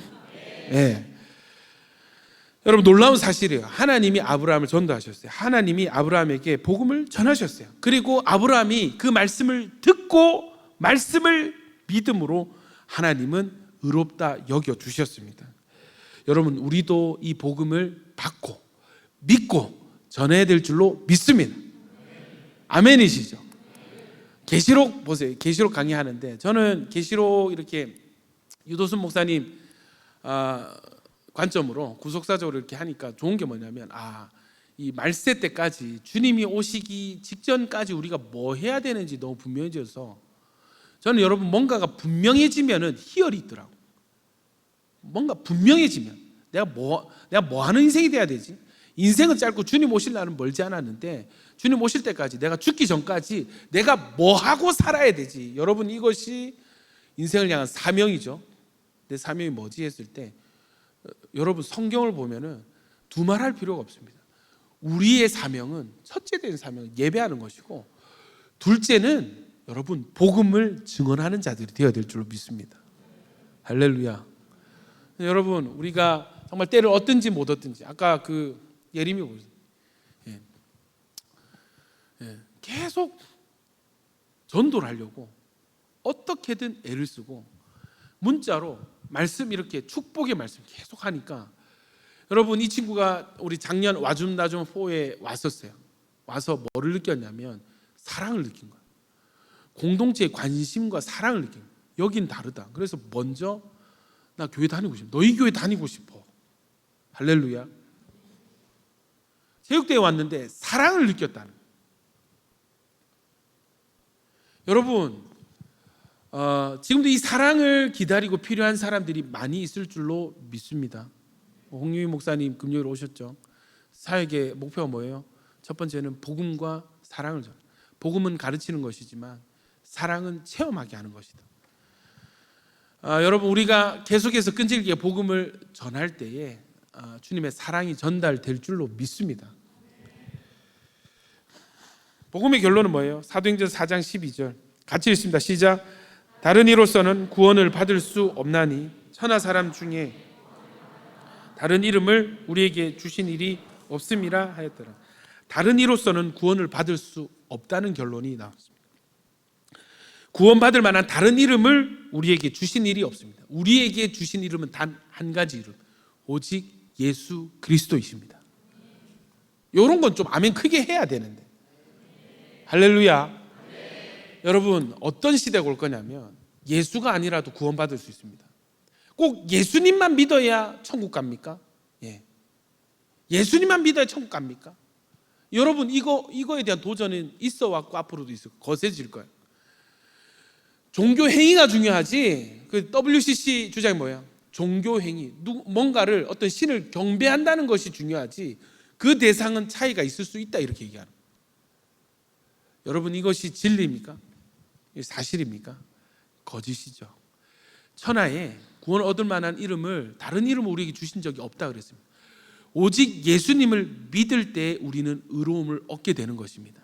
여러분 놀라운 사실이에요. 하나님이 아브라함을 전도하셨어요. 하나님이 아브라함에게 복음을 전하셨어요. 그리고 아브라함이 그 말씀을 듣고 말씀을 믿음으로 하나님은 의롭다 여겨주셨습니다. 여러분 우리도 이 복음을 받고 믿고 전해야 될 줄로 믿습니다. 아멘이시죠? 계시록 보세요. 계시록 강의하는데 저는 계시록 이렇게 유도순 목사님 관점으로 구속사적으로 이렇게 하니까 좋은 게 뭐냐면 이 말세 때까지 주님이 오시기 직전까지 우리가 뭐 해야 되는지 너무 분명해져서 저는 여러분 뭔가가 분명해지면은 희열이 있더라고. 뭔가 분명해지면 내가 뭐 하는 인생이 돼야 되지? 인생은 짧고 주님 오실 날은 멀지 않았는데 주님 오실 때까지 내가 죽기 전까지 내가 뭐 하고 살아야 되지? 여러분 이것이 인생을 향한 사명이죠. 내 사명이 뭐지 했을 때 여러분 성경을 보면은 두말할 필요가 없습니다. 우리의 사명은 첫째 된 사명은 예배하는 것이고 둘째는 여러분 복음을 증언하는 자들이 되어야 될 줄로 믿습니다. 할렐루야. 여러분 우리가 정말 때를 얻든지 못 얻든지 아까 그 예림이 보세요. 계속 전도를 하려고 어떻게든 애를 쓰고 문자로 말씀 이렇게 축복의 말씀 계속 하니까 여러분 이 친구가 우리 작년 와줌나줌 4에 왔었어요. 와서 뭐를 느꼈냐면 사랑을 느낀 거예요. 공동체의 관심과 사랑을 느낀 거예요. 여긴 다르다. 그래서 먼저 나 교회 다니고 싶어. 너희 교회 다니고 싶어. 할렐루야. 체육대회 왔는데 사랑을 느꼈다는 거예요. 여러분 지금도 이 사랑을 기다리고 필요한 사람들이 많이 있을 줄로 믿습니다. 홍유희 목사님 금요일 오셨죠? 사역의 목표가 뭐예요? 첫 번째는 복음과 사랑을 전하는. 복음은 가르치는 것이지만 사랑은 체험하게 하는 것이다. 여러분 우리가 계속해서 끈질기게 복음을 전할 때에 주님의 사랑이 전달될 줄로 믿습니다. 복음의 결론은 뭐예요? 사도행전 4장 12절 같이 읽습니다. 시작. 다른 이로서는 구원을 받을 수 없나니 천하 사람 중에 다른 이름을 우리에게 주신 일이 없음이라 하였더라. 다른 이로서는 구원을 받을 수 없다는 결론이 나왔습니다. 구원받을 만한 다른 이름을 우리에게 주신 일이 없습니다. 우리에게 주신 이름은 단 한 가지 이름, 오직 예수 그리스도이십니다. 이런 건 좀 아멘 크게 해야 되는데. 할렐루야. 여러분 어떤 시대가 올 거냐면 예수가 아니라도 구원받을 수 있습니다. 꼭 예수님만 믿어야 천국 갑니까? 예수님만 믿어야 천국 갑니까? 여러분 이거에 대한 도전은 있어 왔고 앞으로도 있을 거예요. 거세질 거예요. 종교 행위가 중요하지. 그 WCC 주장이 뭐예요? 종교 행위, 뭔가를 어떤 신을 경배한다는 것이 중요하지. 그 대상은 차이가 있을 수 있다 이렇게 얘기하는 거예요. 여러분 이것이 진리입니까? 사실입니까? 거짓이죠. 천하에 구원을 얻을 만한 이름을 다른 이름을 우리에게 주신 적이 없다 그랬습니다. 오직 예수님을 믿을 때 우리는 의로움을 얻게 되는 것입니다.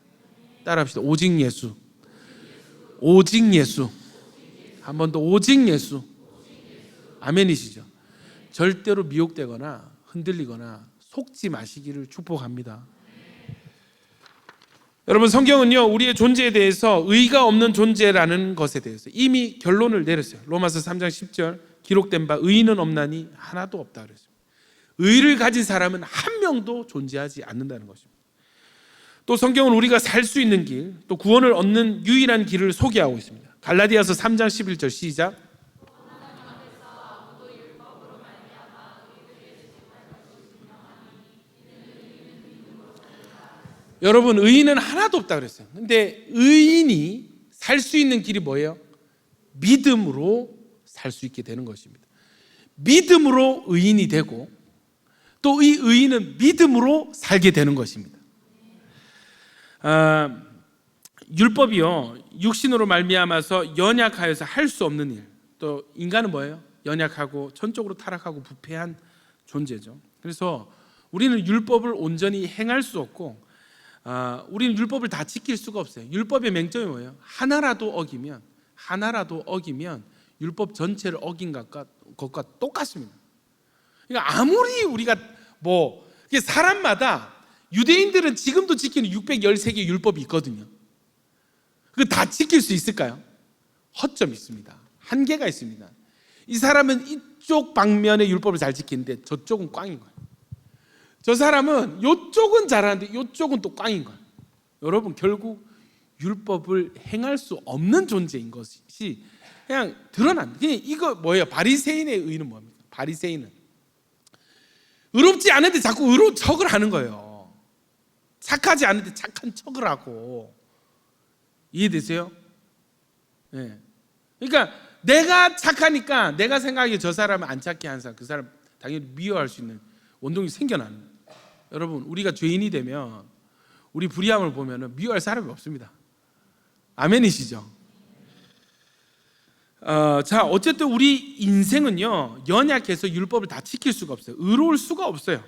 따라합시다. 오직 예수. 오직 예수. 한 번 더 오직 예수. 아멘이시죠? 절대로 미혹되거나 흔들리거나 속지 마시기를 축복합니다. 여러분 성경은요 우리의 존재에 대해서 의가 없는 존재라는 것에 대해서 이미 결론을 내렸어요. 로마서 3장 10절 기록된 바 의인은 없나니 하나도 없다 그랬습니다. 의를 가진 사람은 한 명도 존재하지 않는다는 것입니다. 또 성경은 우리가 살 수 있는 길, 또 구원을 얻는 유일한 길을 소개하고 있습니다. 갈라디아서 3장 11절 시작. 여러분 의인은 하나도 없다 그랬어요. 근데 의인이 살 수 있는 길이 뭐예요? 믿음으로 살 수 있게 되는 것입니다. 믿음으로 의인이 되고 또 이 의인은 믿음으로 살게 되는 것입니다. 율법이요 육신으로 말미암아서 연약하여서 할 수 없는 일, 또 인간은 뭐예요? 연약하고 전적으로 타락하고 부패한 존재죠. 그래서 우리는 율법을 온전히 행할 수 없고, 우리는 율법을 다 지킬 수가 없어요. 율법의 맹점이 뭐예요? 하나라도 어기면 율법 전체를 어긴 것과 똑같습니다. 그러니까 아무리 우리가 사람마다, 유대인들은 지금도 지키는 613개 율법이 있거든요. 그거 다 지킬 수 있을까요? 허점이 있습니다. 한계가 있습니다. 이 사람은 이쪽 방면의 율법을 잘 지키는데 저쪽은 꽝인 거예요. 저 사람은 이쪽은 잘하는데 이쪽은 또 꽝인 거예요. 여러분, 결국 율법을 행할 수 없는 존재인 것이 그냥 드러납니다. 그냥 이거 뭐예요? 바리새인의 의는 뭡니까? 바리새인은 의롭지 않은데 자꾸 의로운 척을 하는 거예요. 착하지 않은데 착한 척을 하고. 이해되세요? 네. 그러니까 내가 착하니까, 내가 생각하기에 저 사람은 안 착해 하는 사람, 그 사람 당연히 미워할 수 있는 원동이 생겨나는 거예요. 여러분, 우리가 죄인이 되면 우리 불의함을 보면 미워할 사람이 없습니다. 아멘이시죠? 자, 어쨌든 우리 인생은요, 연약해서 율법을 다 지킬 수가 없어요. 의로울 수가 없어요.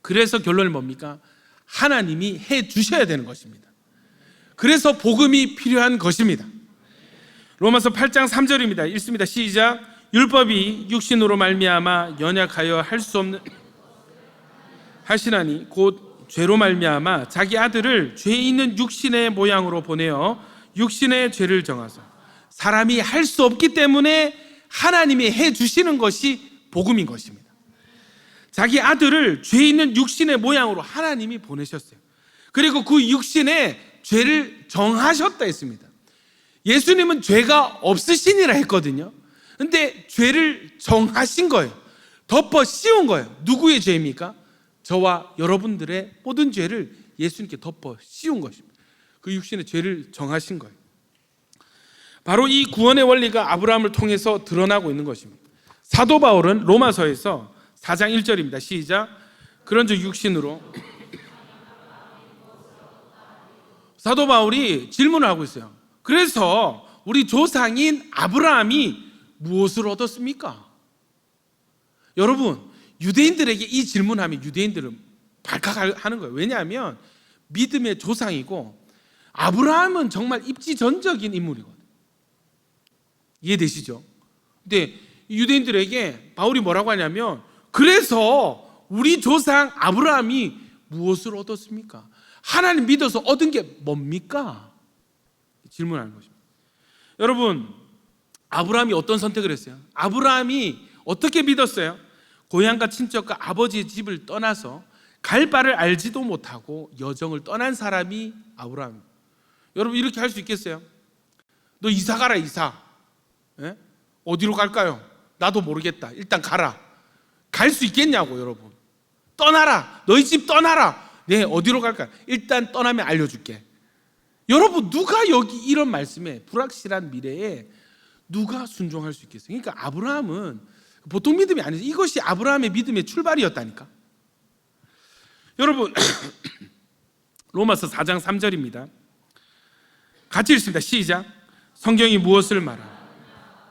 그래서 결론은 뭡니까? 하나님이 해 주셔야 되는 것입니다. 그래서 복음이 필요한 것입니다. 로마서 8장 3절입니다. 읽습니다. 시작. 율법이 육신으로 말미암아 연약하여 할 수 없는 하시나니 곧 죄로 말미암아 자기 아들을 죄 있는 육신의 모양으로 보내어 육신의 죄를 정하사, 사람이 할 수 없기 때문에 하나님이 해 주시는 것이 복음인 것입니다. 자기 아들을 죄 있는 육신의 모양으로 하나님이 보내셨어요. 그리고 그 육신의 죄를 정하셨다 했습니다. 예수님은 죄가 없으시니라 했거든요. 근데 죄를 정하신 거예요. 덮어 씌운 거예요. 누구의 죄입니까? 저와 여러분들의 모든 죄를 예수님께 덮어 씌운 것입니다. 그 육신의 죄를 정하신 거예요. 바로 이 구원의 원리가 아브라함을 통해서 드러나고 있는 것입니다. 사도 바울은 로마서에서 4장 1절입니다. 시작. 그런즉 육신으로, 사도 바울이 질문을 하고 있어요. 그래서 우리 조상인 아브라함이 무엇을 얻었습니까? 여러분, 유대인들에게 이 질문하면 유대인들은 발칵하는 거예요. 왜냐하면 믿음의 조상이고 아브라함은 정말 입지전적인 인물이거든요. 이해되시죠? 근데 유대인들에게 바울이 뭐라고 하냐면, 그래서 우리 조상 아브라함이 무엇을 얻었습니까? 하나님 믿어서 얻은 게 뭡니까? 질문하는 것입니다. 여러분, 아브라함이 어떤 선택을 했어요? 아브라함이 어떻게 믿었어요? 고향과 친척과 아버지의 집을 떠나서 갈 바를 알지도 못하고 여정을 떠난 사람이 아브라함. 여러분, 이렇게 할 수 있겠어요? 너 이사 가라, 이사. 예? 어디로 갈까요? 나도 모르겠다. 일단 가라. 갈 수 있겠냐고, 여러분. 떠나라. 너희 집 떠나라. 네, 어디로 갈까요? 일단 떠나면 알려줄게. 여러분, 누가 여기 이런 말씀에, 불확실한 미래에 누가 순종할 수 있겠어요? 그러니까 아브라함은 보통 믿음이 아니죠. 이것이 아브라함의 믿음의 출발이었다니까. 여러분, 로마서 4장 3절입니다. 같이 읽습니다. 시작. 성경이 무엇을 말하나?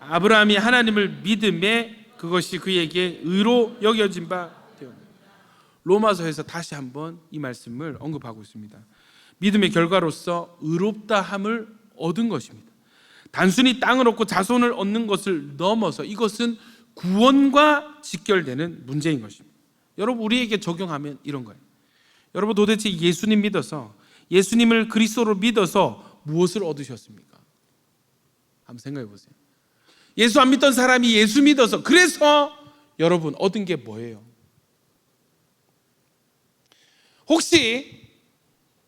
아브라함이 하나님을 믿음에 그것이 그에게 의로 여겨진 바 되었다. 로마서에서 다시 한번 이 말씀을 언급하고 있습니다. 믿음의 결과로서 의롭다함을 얻은 것입니다. 단순히 땅을 얻고 자손을 얻는 것을 넘어서 이것은 구원과 직결되는 문제인 것입니다. 여러분, 우리에게 적용하면 이런 거예요. 여러분, 도대체 예수님 믿어서, 예수님을 그리스도로 믿어서 무엇을 얻으셨습니까? 한번 생각해 보세요. 예수 안 믿던 사람이 예수 믿어서, 그래서 여러분 얻은 게 뭐예요? 혹시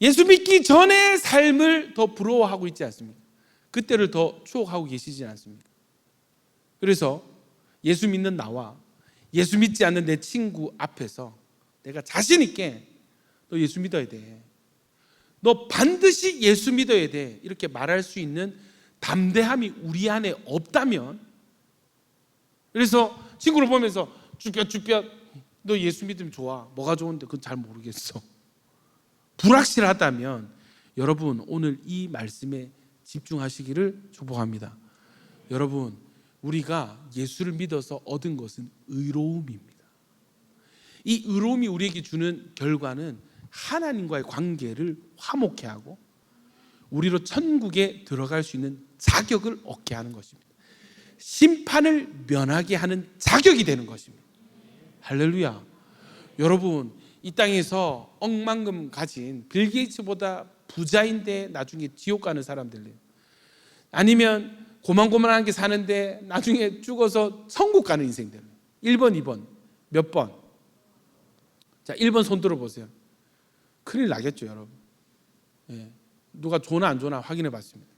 예수 믿기 전의 삶을 더 부러워하고 있지 않습니까? 그때를 더 추억하고 계시지 않습니까? 그래서 예수 믿는 나와 예수 믿지 않는 내 친구 앞에서 내가 자신 있게 너 예수 믿어야 돼, 너 반드시 예수 믿어야 돼, 이렇게 말할 수 있는 담대함이 우리 안에 없다면, 그래서 친구를 보면서 쭈뼛쭈뼛 너 예수 믿으면 좋아, 뭐가 좋은데 그건 잘 모르겠어, 불확실하다면 여러분 오늘 이 말씀에 집중하시기를 축복합니다. 여러분, 우리가 예수를 믿어서 얻은 것은 의로움입니다. 이 의로움이 우리에게 주는 결과는 하나님과의 관계를 화목케 하고 우리로 천국에 들어갈 수 있는 자격을 얻게 하는 것입니다. 심판을 면하게 하는 자격이 되는 것입니다. 할렐루야. 여러분, 이 땅에서 억만금 가진 빌 게이츠보다 부자인데 나중에 지옥 가는 사람들, 아니면 고만고만한 게 사는데 나중에 죽어서 천국 가는 인생들, 1번, 2번 몇 번? 자, 1번 손 들어보세요. 큰일 나겠죠, 여러분. 예. 누가 좋나 안 좋나 확인해 봤습니다.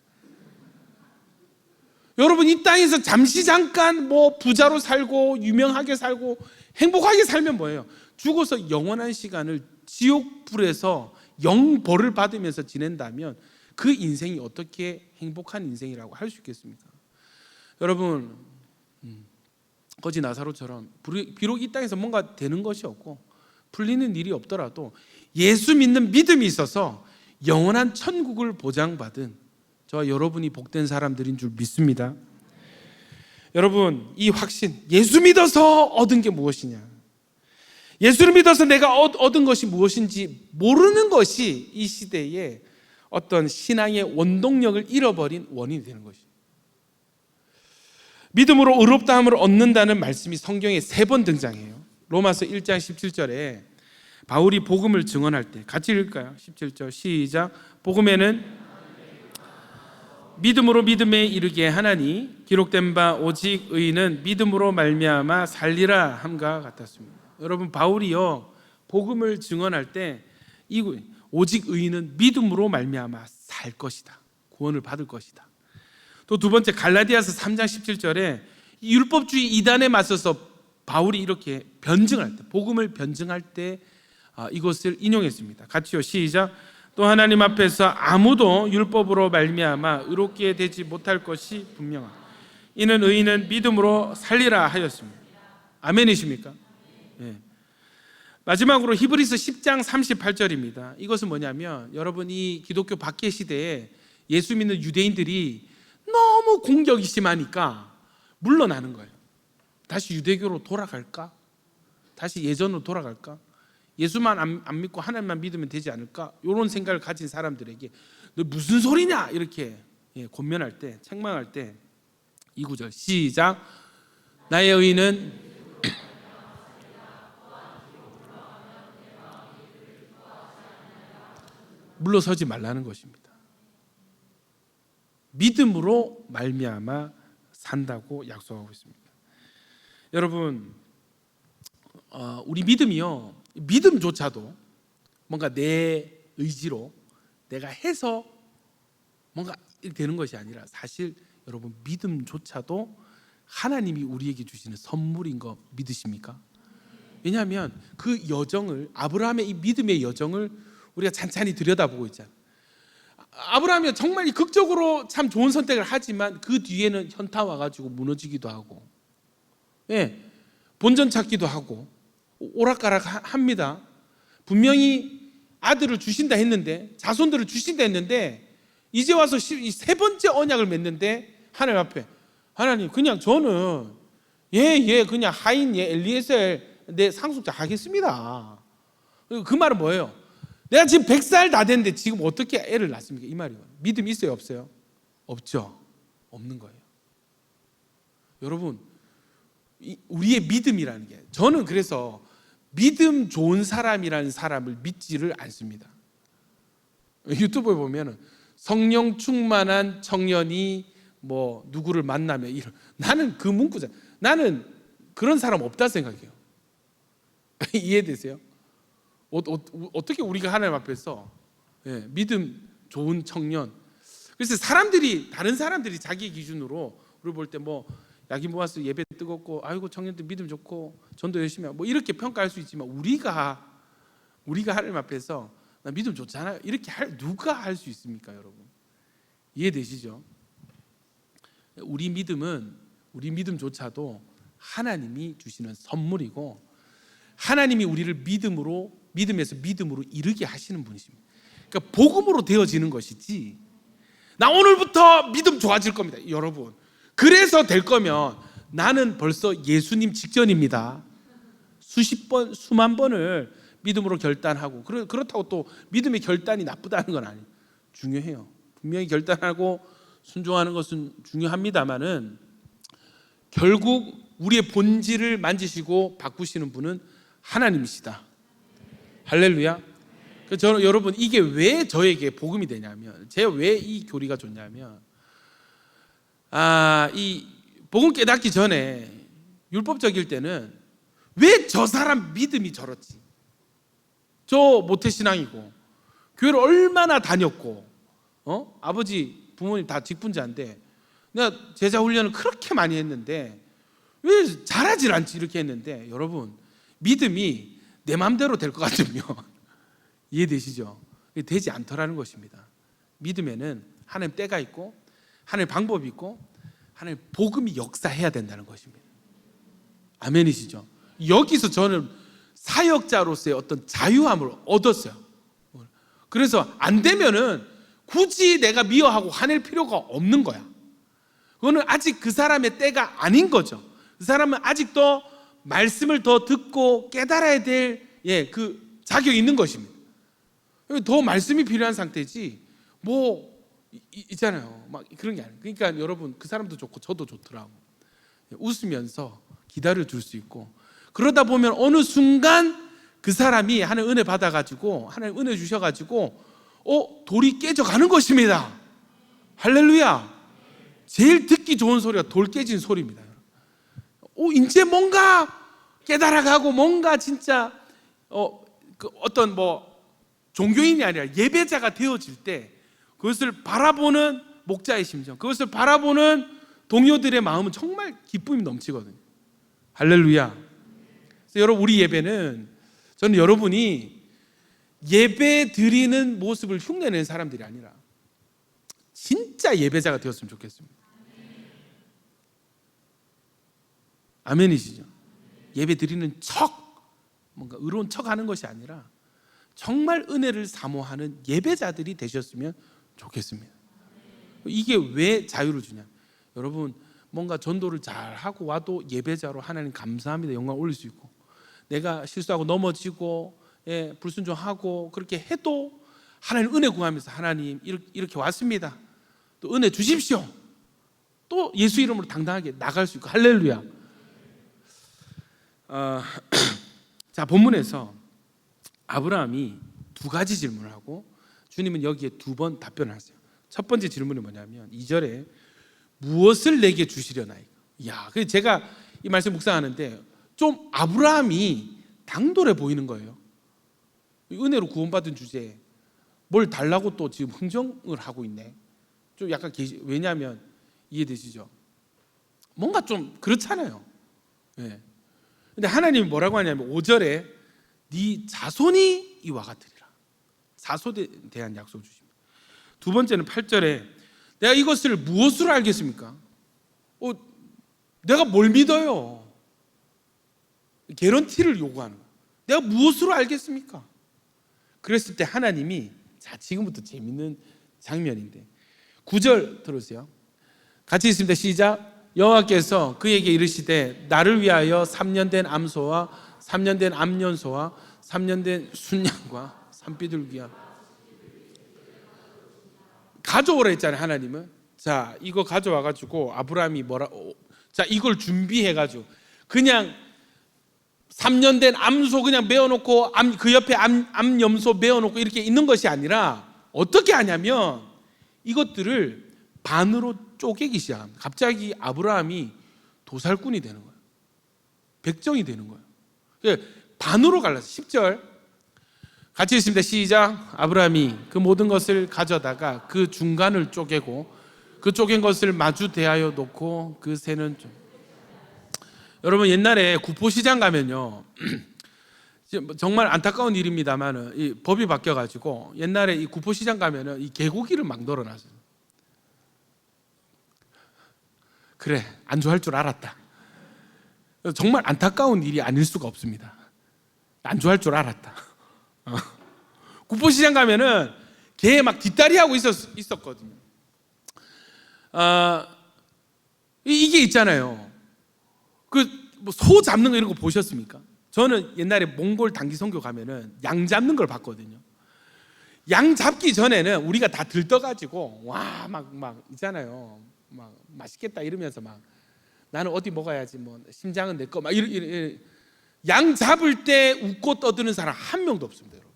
여러분, 이 땅에서 잠시 잠깐 뭐 부자로 살고 유명하게 살고 행복하게 살면 뭐예요? 죽어서 영원한 시간을 지옥불에서 영벌을 받으면서 지낸다면 그 인생이 어떻게 행복한 인생이라고 할 수 있겠습니까? 여러분, 거지 나사로처럼 비록 이 땅에서 뭔가 되는 것이 없고 풀리는 일이 없더라도 예수 믿는 믿음이 있어서 영원한 천국을 보장받은 저와 여러분이 복된 사람들인 줄 믿습니다. 여러분, 이 확신, 예수 믿어서 얻은 게 무엇이냐, 예수를 믿어서 내가 얻은 것이 무엇인지 모르는 것이 이 시대에 어떤 신앙의 원동력을 잃어버린 원인이 되는 것이죠. 믿음으로 의롭다함을 얻는다는 말씀이 성경에 3번 등장해요. 로마서 1장 17절에 바울이 복음을 증언할 때, 같이 읽을까요? 17절 시작. 복음에는 믿음으로 믿음에 이르게 하나니 기록된 바 오직 의인은 믿음으로 말미암아 살리라 함과 같았습니다. 여러분, 바울이요 복음을 증언할 때 오직 의인은 믿음으로 말미암아 살 것이다, 구원을 받을 것이다. 또 두 번째, 갈라디아서 3장 17절에 율법주의 이단에 맞서서 바울이 이렇게 변증할 때, 복음을 변증할 때 이것을 인용했습니다. 같이요 시작. 또 하나님 앞에서 아무도 율법으로 말미암아 의롭게 되지 못할 것이 분명하다. 이는 의인은 믿음으로 살리라 하였습니다. 아멘이십니까? 네. 마지막으로 히브리서 10장 38절입니다. 이것은 뭐냐면, 여러분, 이 기독교 박해 시대에 예수 믿는 유대인들이 너무 공격이 심하니까 물러나는 거예요. 다시 유대교로 돌아갈까? 다시 예전으로 돌아갈까? 예수만 안 믿고 하나님만 믿으면 되지 않을까? 이런 생각을 가진 사람들에게 너 무슨 소리냐? 이렇게 권면할 때, 책망할 때 이 구절 시작. 나의 의인은 물러서지 말라는 것입니다. 믿음으로 말미암아 산다고 약속하고 있습니다. 여러분, 우리 믿음이요, 믿음조차도 뭔가 내 의지로 내가 해서 뭔가 되는 것이 아니라, 사실 여러분, 믿음조차도 하나님이 우리에게 주시는 선물인 거 믿으십니까? 왜냐하면 그 여정을, 아브라함의 이 믿음의 여정을 우리가 찬찬히 들여다보고 있잖아요. 아브라함이 정말 극적으로 참 좋은 선택을 하지만 그 뒤에는 현타 와가지고 무너지기도 하고, 본전 찾기도 하고 오락가락 합니다. 분명히 아들을 주신다 했는데, 자손들을 주신다 했는데, 이제 와서 이 3번째 언약을 맺는데 하나님 앞에, 하나님, 그냥 저는 그냥 하인 엘리에셀 내 상속자 하겠습니다. 그 말은 뭐예요? 내가 지금 100살 다 됐는데 지금 어떻게 애를 낳습니까? 이 말이에요. 믿음 있어요, 없어요? 없죠. 없는 거예요. 여러분, 우리의 믿음이라는 게, 저는 그래서 믿음 좋은 사람이라는 사람을 믿지를 않습니다. 유튜브에 보면은 성령 충만한 청년이 뭐 누구를 만나면 이런, 나는 그 문구잖아. 나는 그런 사람 없다 생각해요. 이해되세요? 어떻게 우리가 하나님 앞에서 믿음 좋은 청년, 그래서 다른 사람들이 자기 기준으로 우리 볼 때 뭐 야기 모아서 예배 뜨겁고, 아이고 청년들 믿음 좋고 전도 열심히 하고 뭐 이렇게 평가할 수 있지만, 우리가 하나님 앞에서 나 믿음 좋잖아요, 이렇게 누가 할 수 있습니까? 여러분, 이해되시죠? 우리 믿음조차도 하나님이 주시는 선물이고, 하나님이 우리를 믿음에서 믿음으로 이르게 하시는 분이십니다. 그러니까 복음으로 되어지는 것이지, 나 오늘부터 믿음 좋아질 겁니다, 여러분. 그래서 될 거면 나는 벌써 예수님 직전입니다. 수십 번, 수만 번을 믿음으로 결단하고, 그렇다고 또 믿음의 결단이 나쁘다는 건 아니에요. 중요해요. 분명히 결단하고 순종하는 것은 중요합니다만은 결국 우리의 본질을 만지시고 바꾸시는 분은 하나님이시다. 할렐루야. 저는 여러분, 이게 왜 저에게 복음이 되냐면, 제가 왜 이 교리가 좋냐면, 이 복음 깨닫기 전에 율법적일 때는 왜 저 사람 믿음이 저렇지, 저 모태신앙이고 교회를 얼마나 다녔고, 아버지 부모님 다 직분자인데 내가 제자 훈련을 그렇게 많이 했는데 왜 잘하질 않지, 이렇게 했는데, 여러분, 믿음이 내 마음대로 될 것 같으면 이해되시죠? 되지 않더라는 것입니다. 믿음에는 하나님 때가 있고 하나님 방법이 있고 하나님 복음이 역사해야 된다는 것입니다. 아멘이시죠? 여기서 저는 사역자로서의 어떤 자유함을 얻었어요. 그래서 안 되면은 굳이 내가 미워하고 화낼 필요가 없는 거야. 그거는 아직 그 사람의 때가 아닌 거죠. 그 사람은 아직도 말씀을 더 듣고 깨달아야 될 그 자격이 있는 것입니다. 더 말씀이 필요한 상태지 뭐 있잖아요, 막 그런 게 아니에요. 그러니까 여러분, 그 사람도 좋고 저도 좋더라고. 웃으면서 기다려 줄 수 있고, 그러다 보면 어느 순간 그 사람이 하나님 은혜 받아가지고, 하나님 은혜 주셔가지고 돌이 깨져가는 것입니다. 할렐루야. 제일 듣기 좋은 소리가 돌 깨진 소리입니다. 이제 뭔가 깨달아가고 뭔가 진짜 어떤 뭐 종교인이 아니라 예배자가 되어질 때 그것을 바라보는 목자의 심정, 그것을 바라보는 동료들의 마음은 정말 기쁨이 넘치거든요. 할렐루야. 그래서 여러분, 우리 예배는, 저는 여러분이 예배 드리는 모습을 흉내내는 사람들이 아니라 진짜 예배자가 되었으면 좋겠습니다. 아멘이시죠? 예배 드리는 척, 뭔가 의로운 척 하는 것이 아니라 정말 은혜를 사모하는 예배자들이 되셨으면 좋겠습니다. 이게 왜 자유를 주냐? 여러분, 뭔가 전도를 잘하고 와도 예배자로 하나님 감사합니다, 영광 올릴 수 있고, 내가 실수하고 넘어지고 불순종하고 그렇게 해도 하나님 은혜 구하면서, 하나님 이렇게 왔습니다, 또 은혜 주십시오, 또 예수 이름으로 당당하게 나갈 수 있고. 할렐루야. 자, 본문에서 아브라함이 두 가지 질문을 하고 주님은 여기에 두 번 답변을 하세요. 첫 번째 질문이 뭐냐면 2절에 무엇을 내게 주시려나이까. 그래서 제가 이 말씀 묵상하는데 좀 아브라함이 당돌해 보이는 거예요. 은혜로 구원받은 주제에 뭘 달라고 또 지금 흥정을 하고 있네. 좀 약간 왜냐하면 이해되시죠? 뭔가 좀 그렇잖아요. 근데 하나님이 뭐라고 하냐면 5절에 네 자손이 이와 같으리라. 자손에 대한 약속을 주십니다. 두 번째는 8절에 내가 이것을 무엇으로 알겠습니까? 내가 뭘 믿어요? 개런티를 요구하는 거예요. 내가 무엇으로 알겠습니까? 그랬을 때 하나님이, 자, 지금부터 재밌는 장면인데 9절 들으세요. 같이 있습니다. 시작. 여호와께서 그에게 이르시되 나를 위하여 3년 된 암소와 3년 된 암년소와 3년 된 순양과 산비둘기야 가져오라 했잖아요, 하나님은. 자, 이거 가져와가지고 아브라함이 자, 이걸 준비해가지고 그냥 3년 된 암소 그냥 메어놓고 그 옆에 암염소 메어놓고 이렇게 있는 것이 아니라 어떻게 하냐면 이것들을 반으로 쪼개기 시작합니다. 갑자기 아브라함이 도살꾼이 되는 거예요. 백정이 되는 거예요. 반으로 갈라서 10절 같이 있습니다. 시작. 아브라함이 그 모든 것을 가져다가 그 중간을 쪼개고 그 쪼갠 것을 마주 대하여 놓고 그 새는 여러분, 옛날에 구포시장 가면요 정말 안타까운 일입니다만 이 법이 바뀌어가지고 옛날에 이 구포시장 가면은 이 개고기를 막 널어놨어요. 그래, 안주할 줄 알았다. 정말 안타까운 일이 아닐 수가 없습니다. 안주할 줄 알았다. 구포시장 가면은 개 막 뒷다리 하고 있었거든요. 이게 있잖아요. 그 소 잡는 거 이런 거 보셨습니까? 저는 옛날에 몽골 단기 선교 가면은 양 잡는 걸 봤거든요. 양 잡기 전에는 우리가 다 들떠가지고 와 막 있잖아요. 막 맛있겠다 이러면서 막 나는 어디 먹어야지 뭐 심장은 내 거 막 양 잡을 때 웃고 떠드는 사람 한 명도 없습니다, 여러분.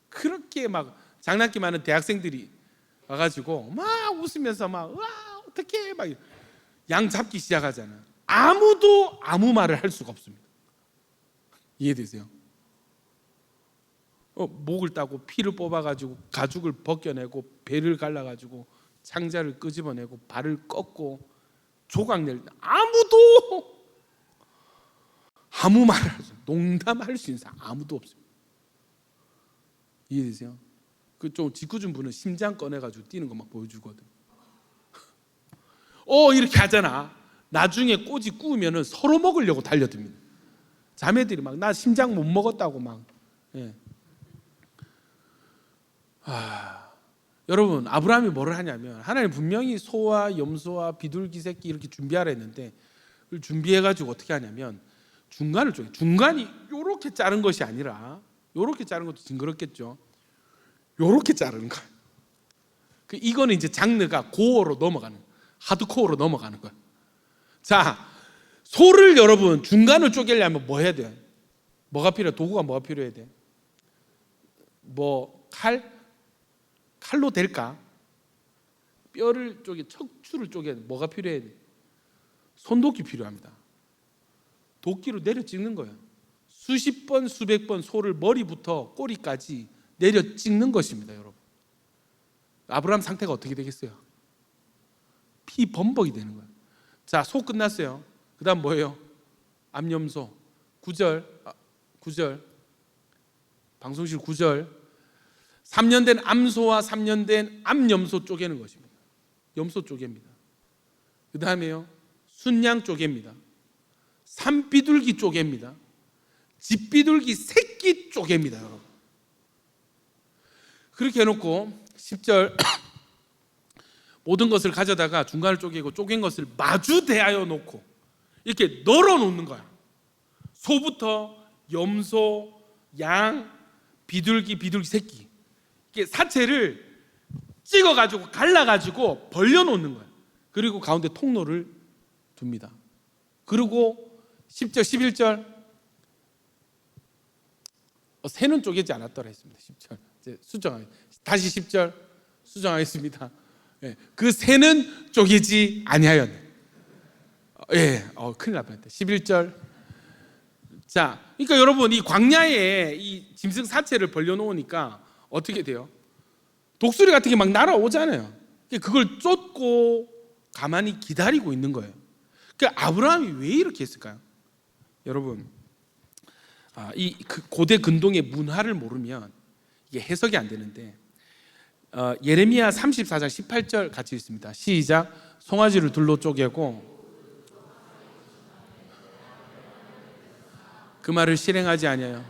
그렇게 막 장난기 많은 대학생들이 와가지고 막 웃으면서 막 와 어떡해 막 양 잡기 시작하잖아요. 아무도 아무 말을 할 수가 없습니다. 이해되세요? 목을 따고 피를 뽑아가지고 가죽을 벗겨내고 배를 갈라가지고 창자를 끄집어내고 발을 꺾고 조각낼 아무도 아무 말을 할 수, 농담할 수 있는 사람 아무도 없습니다. 이해되세요? 그 좀 짓궂은 분은 심장 꺼내가지고 뛰는 거 막 보여주거든. 이렇게 하잖아. 나중에 꼬지 구우면은 서로 먹으려고 달려듭니다. 자매들이 막 나 심장 못 먹었다고 막. 예. 여러분 아브라함이 뭐를 하냐면 하나님 분명히 소와 염소와 비둘기 새끼 이렇게 준비하라 했는데 그걸 준비해가지고 어떻게 하냐면 중간을 쪼개. 중간이 요렇게 자른 것이 아니라 요렇게 자른 것도 징그럽겠죠. 요렇게 자르는 거야. 이거는 이제 장르가 고어로 넘어가는, 하드코어로 넘어가는 거야. 자, 소를 여러분 중간을 쪼개려면 뭐 해야 돼? 뭐가 필요해? 도구가 뭐가 필요해야 돼? 뭐 칼로 될까? 뼈를 척추를 쪼개 뭐가 필요해야 돼? 손도끼 필요합니다. 도끼로 내려 찍는 거예요. 수십 번 수백 번 소를 머리부터 꼬리까지 내려 찍는 것입니다, 여러분. 아브라함 상태가 어떻게 되겠어요? 피 범벅이 되는 거예요. 자, 소 끝났어요. 그 다음 뭐예요? 암염소 9절 방송실 9절 3년 된 암소와 3년 된 암염소 쪼개는 것입니다. 염소 쪼개입니다. 그 다음에요 순양 쪼개입니다. 산비둘기 쪼개입니다. 집비둘기 새끼 쪼개입니다, 여러분. 그렇게 해놓고 10절 모든 것을 가져다가 중간을 쪼개고 쪼갠 것을 마주 대하여 놓고 이렇게 널어 놓는 거야. 소부터 염소, 양, 비둘기 새끼 이렇게 사체를 찍어가지고 갈라가지고 벌려놓는 거야. 그리고 가운데 통로를 둡니다. 그리고 10절 11절 새는 쪼개지 않았더라 했습니다. 10절 이제 수정하겠습니다. 다시 10절 수정하겠습니다. 예, 그 새는 쪼개지 아니하였네. 큰일 날 뻔했다. 11절. 자, 그러니까 여러분 이 광야에 이 짐승 사체를 벌려놓으니까 어떻게 돼요? 독수리 같은 게 막 날아오잖아요. 그걸 쫓고 가만히 기다리고 있는 거예요. 그러니까 아브라함이 왜 이렇게 했을까요? 여러분, 이 고대 근동의 문화를 모르면 이게 해석이 안 되는데 예레미야 34장 18절 같이 읽습니다. 시작. 송아지를 둘로 쪼개고 그 말을 실행하지 아니하여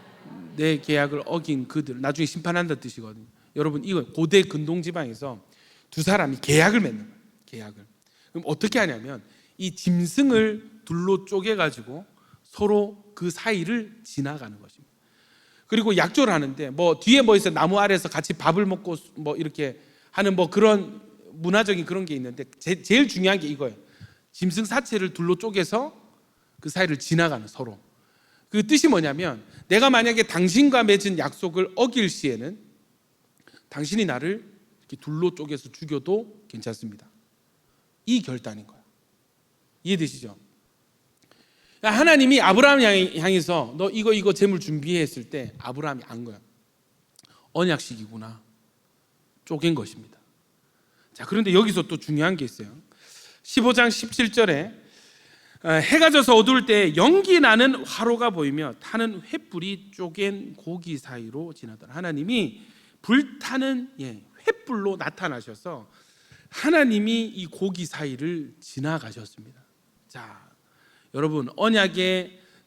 내 계약을 어긴 그들, 나중에 심판한다 뜻이거든요. 여러분 이거 고대 근동 지방에서 두 사람이 계약을 맺는 거예요. 계약을. 그럼 어떻게 하냐면 이 짐승을 둘로 쪼개가지고 서로 그 사이를 지나가는 것입니다. 그리고 약조를 하는데 뭐 뒤에 뭐 있어요? 나무 아래에서 같이 밥을 먹고 뭐 이렇게 하는 뭐 그런 문화적인 그런 게 있는데 제일 중요한 게 이거예요. 짐승 사체를 둘로 쪼개서 그 사이를 지나가는 서로. 그 뜻이 뭐냐면 내가 만약에 당신과 맺은 약속을 어길 시에는 당신이 나를 이렇게 둘로 쪼개서 죽여도 괜찮습니다. 이 결단인 거야. 이해되시죠? 하나님이 아브라함 향해서 너 이거 재물 준비해 했을 때 아브라함이 안 거야. 언약식이구나. 쪼갠 것입니다. 자, 그런데 여기서 또 중요한 게 있어요. 15장 17절에 해가 져서 어두울 때 연기 나는 화로가 보이며 타는 횃불이 쪼갠 고기 사이로 지나더라. 하나님이 불타는 횃불로 나타나셔서 하나님이 이 고기 사이를 지나가셨습니다. 자, 여러분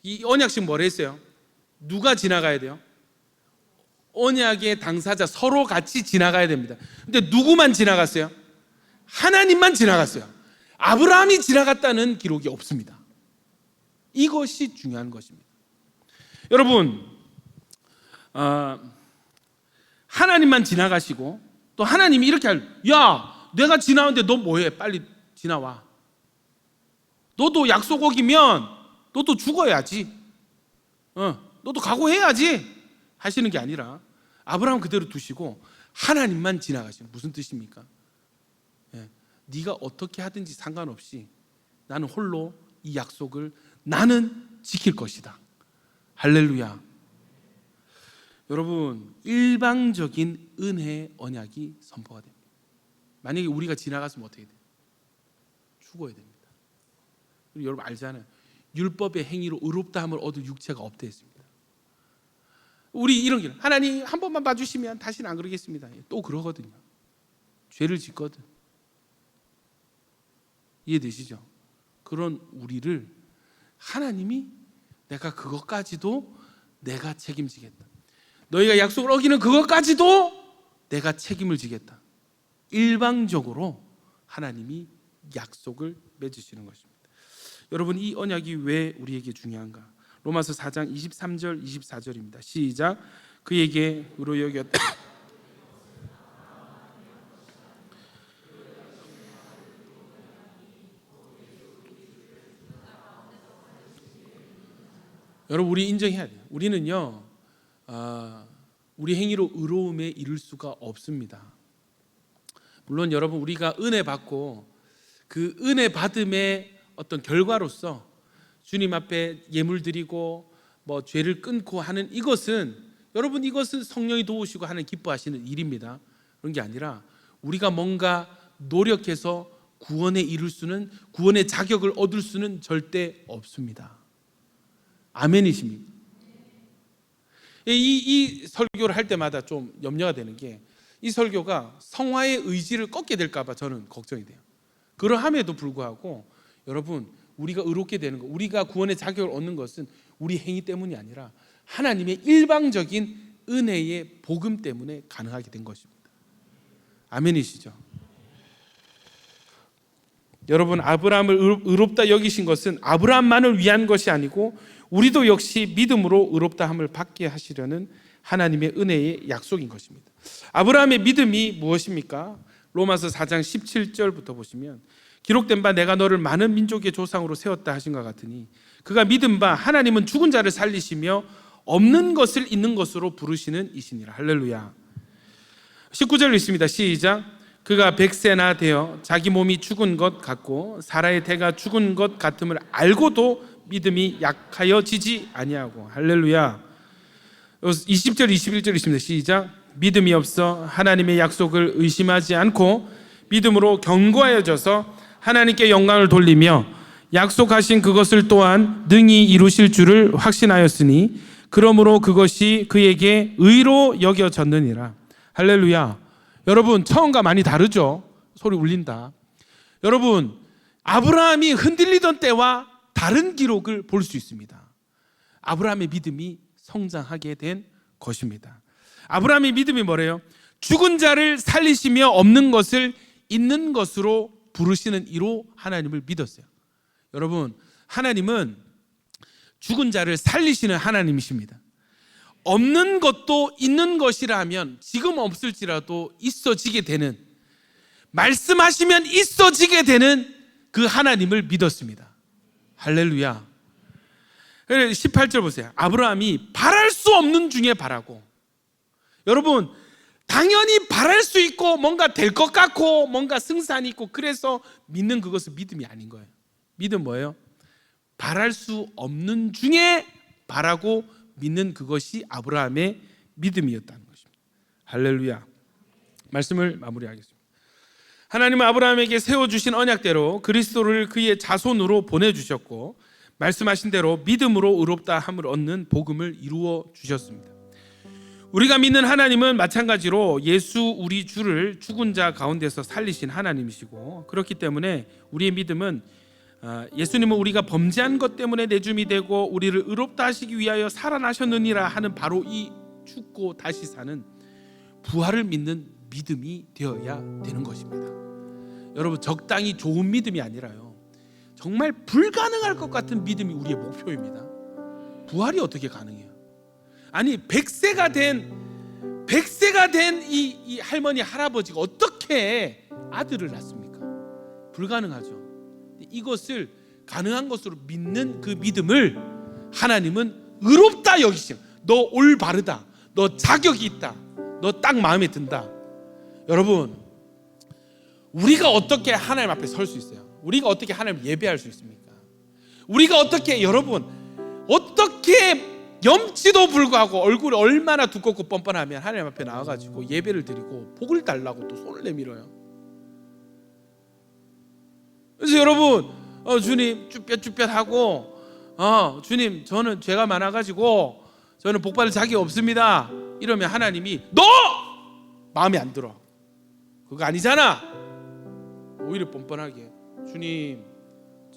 이 언약식 뭐라 했어요? 누가 지나가야 돼요? 언약의 당사자 서로 같이 지나가야 됩니다. 근데 누구만 지나갔어요? 하나님만 지나갔어요. 아브라함이 지나갔다는 기록이 없습니다. 이것이 중요한 것입니다. 여러분, 하나님만 지나가시고 또 하나님이 이렇게 야, 내가 지나오는데 너 뭐해? 빨리 지나와. 너도 약속 어기면 너도 죽어야지. 너도 각오해야지 하시는 게 아니라 아브라함 그대로 두시고 하나님만 지나가시는. 무슨 뜻입니까? 네가 어떻게 하든지 상관없이 나는 홀로 이 약속을 나는 지킬 것이다. 할렐루야. 여러분, 일방적인 은혜의 언약이 선포가 됩니다. 만약에 우리가 지나갔으면 어떻게 돼요? 죽어야 됩니다. 그리고 여러분 알잖아요. 율법의 행위로 의롭다함을 얻을 육체가 없다 했습니다. 우리 이런 길, 하나님 한 번만 봐주시면 다시는 안 그러겠습니다. 또 그러거든요. 죄를 짓거든. 이해되시죠? 그런 우리를 하나님이 내가 그것까지도 내가 책임지겠다. 너희가 약속을 어기는 그것까지도 내가 책임을 지겠다. 일방적으로 하나님이 약속을 맺으시는 것입니다. 여러분, 이 언약이 왜 우리에게 중요한가? 로마서 4장 23절 24절입니다. 시작. 그에게 의로 여겼다. 여러분, 우리 인정해야 돼요. 우리는요, 우리 행위로 의로움에 이를 수가 없습니다. 물론 여러분, 우리가 은혜 받고 그 은혜 받음의 어떤 결과로서 주님 앞에 예물 드리고 뭐 죄를 끊고 하는 이것은, 여러분, 이것은 성령이 도우시고 하는 기뻐하시는 일입니다. 그런 게 아니라 우리가 뭔가 노력해서 구원에 이룰 수는, 구원의 자격을 얻을 수는 절대 없습니다. 아멘이십니까? 이 설교를 할 때마다 좀 염려가 되는 게, 이 설교가 성화의 의지를 꺾게 될까 봐 저는 걱정이 돼요. 그러함에도 불구하고 여러분, 우리가 의롭게 되는 것, 우리가 구원의 자격을 얻는 것은 우리 행위 때문이 아니라 하나님의 일방적인 은혜의 복음 때문에 가능하게 된 것입니다. 아멘이시죠? 여러분, 아브라함을 의롭다 여기신 것은 아브라함만을 위한 것이 아니고 우리도 역시 믿음으로 의롭다함을 받게 하시려는 하나님의 은혜의 약속인 것입니다. 아브라함의 믿음이 무엇입니까? 로마서 4장 17절부터 보시면, 기록된 바 내가 너를 많은 민족의 조상으로 세웠다 하신 것 같으니 그가 믿은 바 하나님은 죽은 자를 살리시며 없는 것을 있는 것으로 부르시는 이시니라. 할렐루야. 19절 읽습니다. 시작. 그가 100세나 되어 자기 몸이 죽은 것 같고 사라의 태가 죽은 것 같음을 알고도 믿음이 약하여지지 아니하고. 할렐루야. 20절 21절 있습니다. 시작. 믿음이 없어 하나님의 약속을 의심하지 않고 믿음으로 견고하여져서 하나님께 영광을 돌리며 약속하신 그것을 또한 능히 이루실 줄을 확신하였으니 그러므로 그것이 그에게 의로 여겨졌느니라. 할렐루야. 여러분, 처음과 많이 다르죠? 소리 울린다. 여러분, 아브라함이 흔들리던 때와 다른 기록을 볼 수 있습니다. 아브라함의 믿음이 성장하게 된 것입니다. 아브라함의 믿음이 뭐래요? 죽은 자를 살리시며 없는 것을 있는 것으로 부르시는 이로 하나님을 믿었어요. 여러분, 하나님은 죽은 자를 살리시는 하나님이십니다. 없는 것도 있는 것이라 하면 지금 없을지라도 있어지게 되는, 말씀하시면 있어지게 되는 그 하나님을 믿었습니다. 할렐루야. 18절 보세요. 아브라함이 바랄 수 없는 중에 바라고. 여러분, 당연히 바랄 수 있고 뭔가 될 것 같고 뭔가 승산이 있고 그래서 믿는 그것은 믿음이 아닌 거예요. 믿음 뭐예요? 바랄 수 없는 중에 바라고 믿는 그것이 아브라함의 믿음이었다는 것입니다. 할렐루야. 말씀을 마무리하겠습니다. 하나님은 아브라함에게 세워주신 언약대로 그리스도를 그의 자손으로 보내주셨고 말씀하신 대로 믿음으로 의롭다함을 얻는 복음을 이루어 주셨습니다. 우리가 믿는 하나님은 마찬가지로 예수 우리 주를 죽은 자 가운데서 살리신 하나님이시고, 그렇기 때문에 우리의 믿음은 예수님은 우리가 범죄한 것 때문에 내줌이 되고 우리를 의롭다 하시기 위하여 살아나셨느니라 하는 바로 이 죽고 다시 사는 부활을 믿는 믿음이 되어야 되는 것입니다. 여러분, 적당히 좋은 믿음이 아니라요, 정말 불가능할 것 같은 믿음이 우리의 목표입니다. 부활이 어떻게 가능해요? 아니 100세가 된 이 할머니 할아버지가 어떻게 아들을 낳습니까? 불가능하죠. 이것을 가능한 것으로 믿는 그 믿음을 하나님은 의롭다 여기시는, 너 올바르다, 너 자격이 있다, 너 딱 마음에 든다. 여러분, 우리가 어떻게 하나님 앞에 설 수 있어요? 우리가 어떻게 하나님 예배할 수 있습니까? 우리가 어떻게, 여러분, 어떻게 염치도 불구하고 얼굴이 얼마나 두껍고 뻔뻔하면 하나님 앞에 나와가지고 예배를 드리고 복을 달라고 또 손을 내밀어요. 그래서 여러분, 주님 쭈뼛쭈뼛하고 주님 저는 죄가 많아가지고 저는 복 받을 자격이 없습니다, 이러면 하나님이 너 마음에 안 들어. 그거 아니잖아. 오히려 뻔뻔하게 주님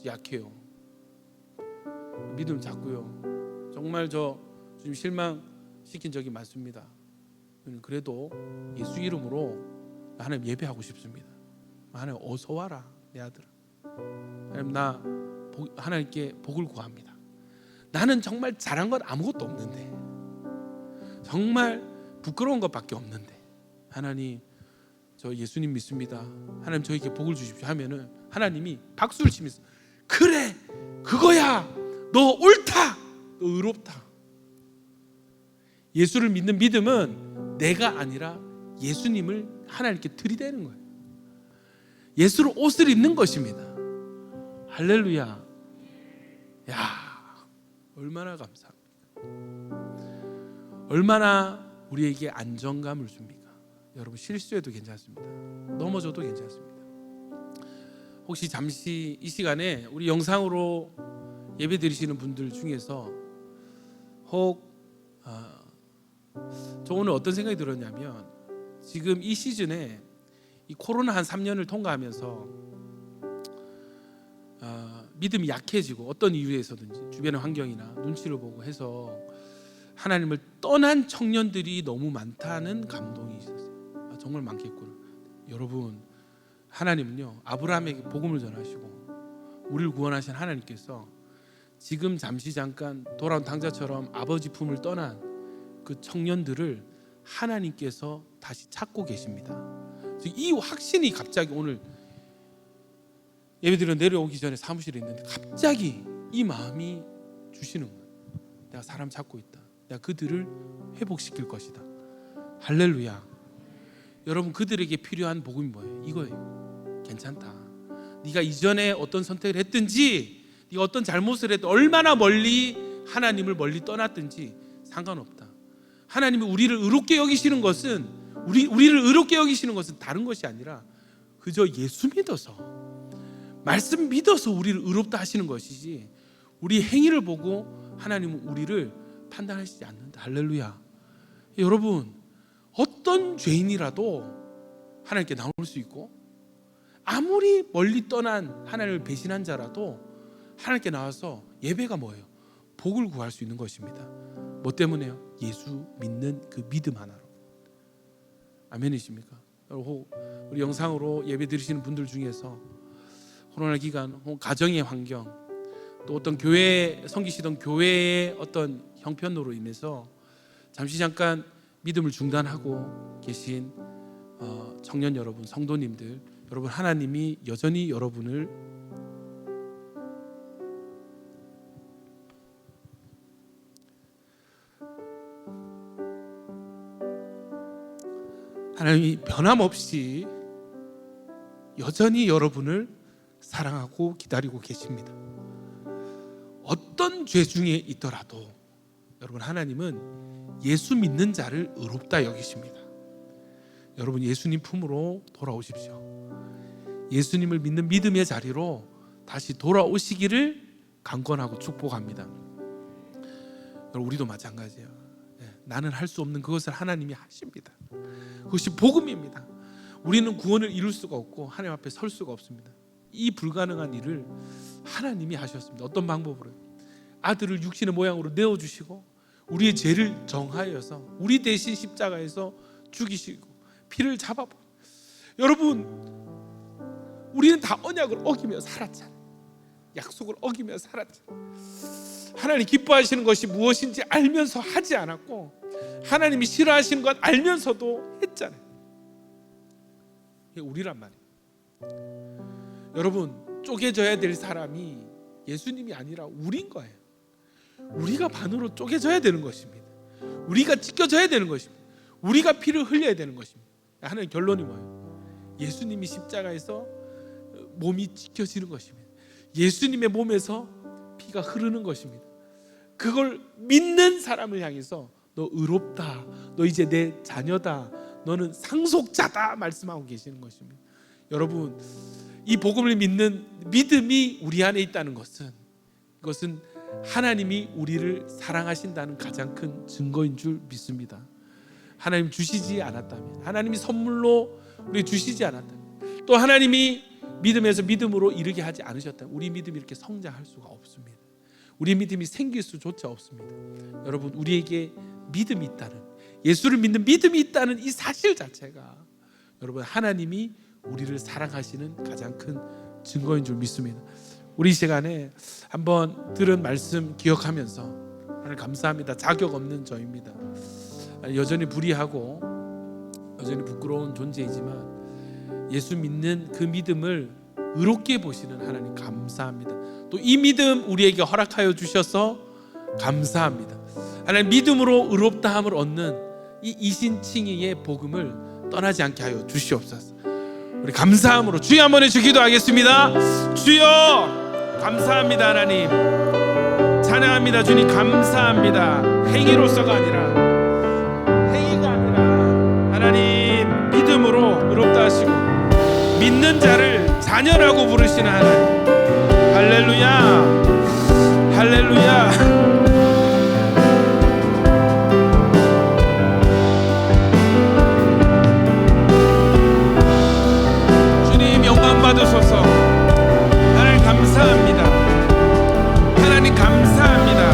약해요, 믿음 잡고요, 정말 저 주님 실망시킨 적이 많습니다. 그래도 예수 이름으로 하나님 예배하고 싶습니다. 하나님 어서 와라 내 아들아. 하나님 나 하나님께 복을 구합니다. 나는 정말 잘한 건 아무것도 없는데, 정말 부끄러운 것밖에 없는데, 하나님 저 예수님 믿습니다, 하나님 저에게 복을 주십시오 하면은 하나님이 박수를 치면서 그래 그거야, 너 옳다, 너 의롭다. 예수를 믿는 믿음은 내가 아니라 예수님을 하나님께 들이대는 거예요. 예수로 옷을 입는 것입니다. 할렐루야. 야, 얼마나 감사합니까? 얼마나 우리에게 안정감을 줍니까? 여러분, 실수해도 괜찮습니다. 넘어져도 괜찮습니다. 혹시 잠시 이 시간에 우리 영상으로 예배 드리시는 분들 중에서 혹 저 오늘 어떤 생각이 들었냐면, 지금 이 시즌에 이 코로나 한 3년을 통과하면서 믿음이 약해지고 어떤 이유에서든지 주변의 환경이나 눈치를 보고 해서 하나님을 떠난 청년들이 너무 많다는 감동이 있었어요. 정말 많겠구나. 여러분, 하나님은요 아브라함에게 복음을 전하시고 우리를 구원하신 하나님께서 지금 잠시 잠깐 돌아온 당자처럼 아버지 품을 떠난 그 청년들을 하나님께서 다시 찾고 계십니다. 이 확신이 갑자기 오늘 예배드려 내려오기 전에 사무실에 있는데 갑자기 이 마음이 주시는 거예요. 내가 사람 찾고 있다. 내가 그들을 회복시킬 것이다. 할렐루야. 여러분, 그들에게 필요한 복음이 뭐예요? 이거예요. 괜찮다. 네가 이전에 어떤 선택을 했든지, 네가 어떤 잘못을 했든, 얼마나 멀리 하나님을 멀리 떠났든지 상관없다. 하나님이 우리를 의롭게 여기시는 것은 우리를 의롭게 여기시는 것은 다른 것이 아니라 그저 예수 믿어서, 말씀 믿어서 우리를 의롭다 하시는 것이지, 우리 행위를 보고 하나님은 우리를 판단하시지 않는다. 할렐루야. 여러분, 어떤 죄인이라도 하나님께 나올 수 있고, 아무리 멀리 떠난 하나님을 배신한 자라도 하나님께 나와서 예배가 뭐예요? 복을 구할 수 있는 것입니다. 뭐 때문에요? 예수 믿는 그 믿음 하나로. 아멘이십니까? 우리 영상으로 예배 드리시는 분들 중에서 코로나 기간 혹은 가정의 환경, 또 어떤 교회에 섬기시던 교회의 어떤 형편으로 인해서 잠시 잠깐 믿음을 중단하고 계신 청년 여러분, 성도님들, 여러분, 하나님이 여전히 여러분을 하나님이 변함없이 여전히 여러분을 사랑하고 기다리고 계십니다. 어떤 죄 중에 있더라도 여러분, 하나님은 예수 믿는 자를 의롭다 여기십니다. 여러분, 예수님 품으로 돌아오십시오. 예수님을 믿는 믿음의 자리로 다시 돌아오시기를 강권하고 축복합니다. 여러분, 우리도 마찬가지예요. 나는 할 수 없는 그것을 하나님이 하십니다. 그것이 복음입니다. 우리는 구원을 이룰 수가 없고 하나님 앞에 설 수가 없습니다. 이 불가능한 일을 하나님이 하셨습니다. 어떤 방법으로? 아들을 육신의 모양으로 내어주시고 우리의 죄를 정하여서 우리 대신 십자가에서 죽이시고 피를 잡아버려. 여러분, 우리는 다 언약을 어기며 살았잖아요. 약속을 어기며 살았죠. 하나님 기뻐하시는 것이 무엇인지 알면서 하지 않았고, 하나님이 싫어하시는 것 알면서도 했잖아요. 이게 우리란 말이에요. 여러분, 쪼개져야 될 사람이 예수님이 아니라 우리인 거예요. 우리가 반으로 쪼개져야 되는 것입니다. 우리가 찢겨져야 되는 것입니다. 우리가 피를 흘려야 되는 것입니다. 하나님, 결론이 뭐예요? 예수님이 십자가에서 몸이 찢겨지는 것입니다. 예수님의 몸에서 피가 흐르는 것입니다. 그걸 믿는 사람을 향해서 너 의롭다, 너 이제 내 자녀다, 너는 상속자다 말씀하고 계시는 것입니다. 여러분, 이 복음을 믿는 믿음이 우리 안에 있다는 것은, 이것은 하나님이 우리를 사랑하신다는 가장 큰 증거인 줄 믿습니다. 하나님 주시지 않았다면, 하나님이 선물로 우리 주시지 않았다면, 또 하나님이 믿음에서 믿음으로 이르게 하지 않으셨다면 우리 믿음이 이렇게 성장할 수가 없습니다. 우리 믿음이 생길 수조차 없습니다. 여러분, 우리에게 믿음이 있다는, 예수를 믿는 믿음이 있다는 이 사실 자체가 여러분 하나님이 우리를 사랑하시는 가장 큰 증거인 줄 믿습니다. 우리 이 시간에 한번 들은 말씀 기억하면서 하나님 감사합니다. 자격 없는 저입니다. 여전히 불의하고 여전히 부끄러운 존재이지만 예수 믿는 그 믿음을 의롭게 보시는 하나님 감사합니다. 또 이 믿음 우리에게 허락하여 주셔서 감사합니다. 하나님, 믿음으로 의롭다함을 얻는 이 이신칭의의 복음을 떠나지 않게 하여 주시옵소서. 우리 감사함으로 주여 한번 해주 기도하겠습니다. 주여 감사합니다. 하나님 찬양합니다. 주님 감사합니다. 행위로서가 아니라, 행위가 아니라 하나님 믿음으로 의롭다 하시고 믿는 자를 자녀라고 부르시는 하나님, 할렐루야, 할렐루야. 받으소서. 하나님 감사합니다. 하나님 감사합니다.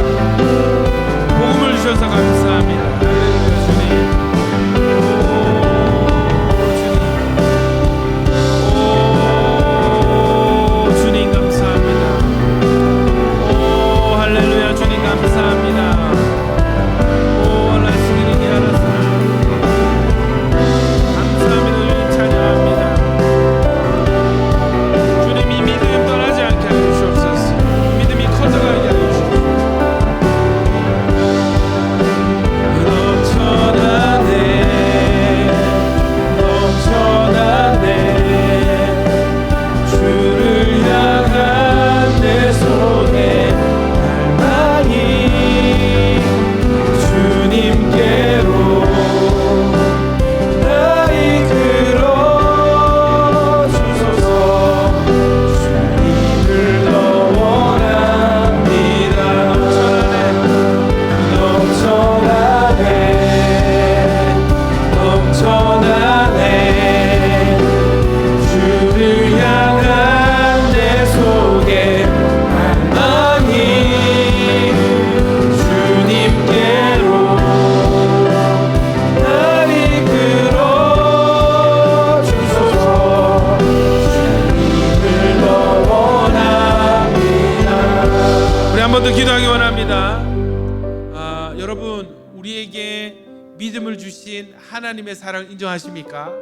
복음을 주셔서 감사합니다. 할렐루야 주님. 오 주님 감사합니다. 오 할렐루야 주님 감사합니다. 오 알라스기리기 알라스나 감사합니다. 주님 찬양합니다. 기도하기 원합니다. 여러분, 우리에게 믿음을 주신 하나님의 사랑을 인정하십니까?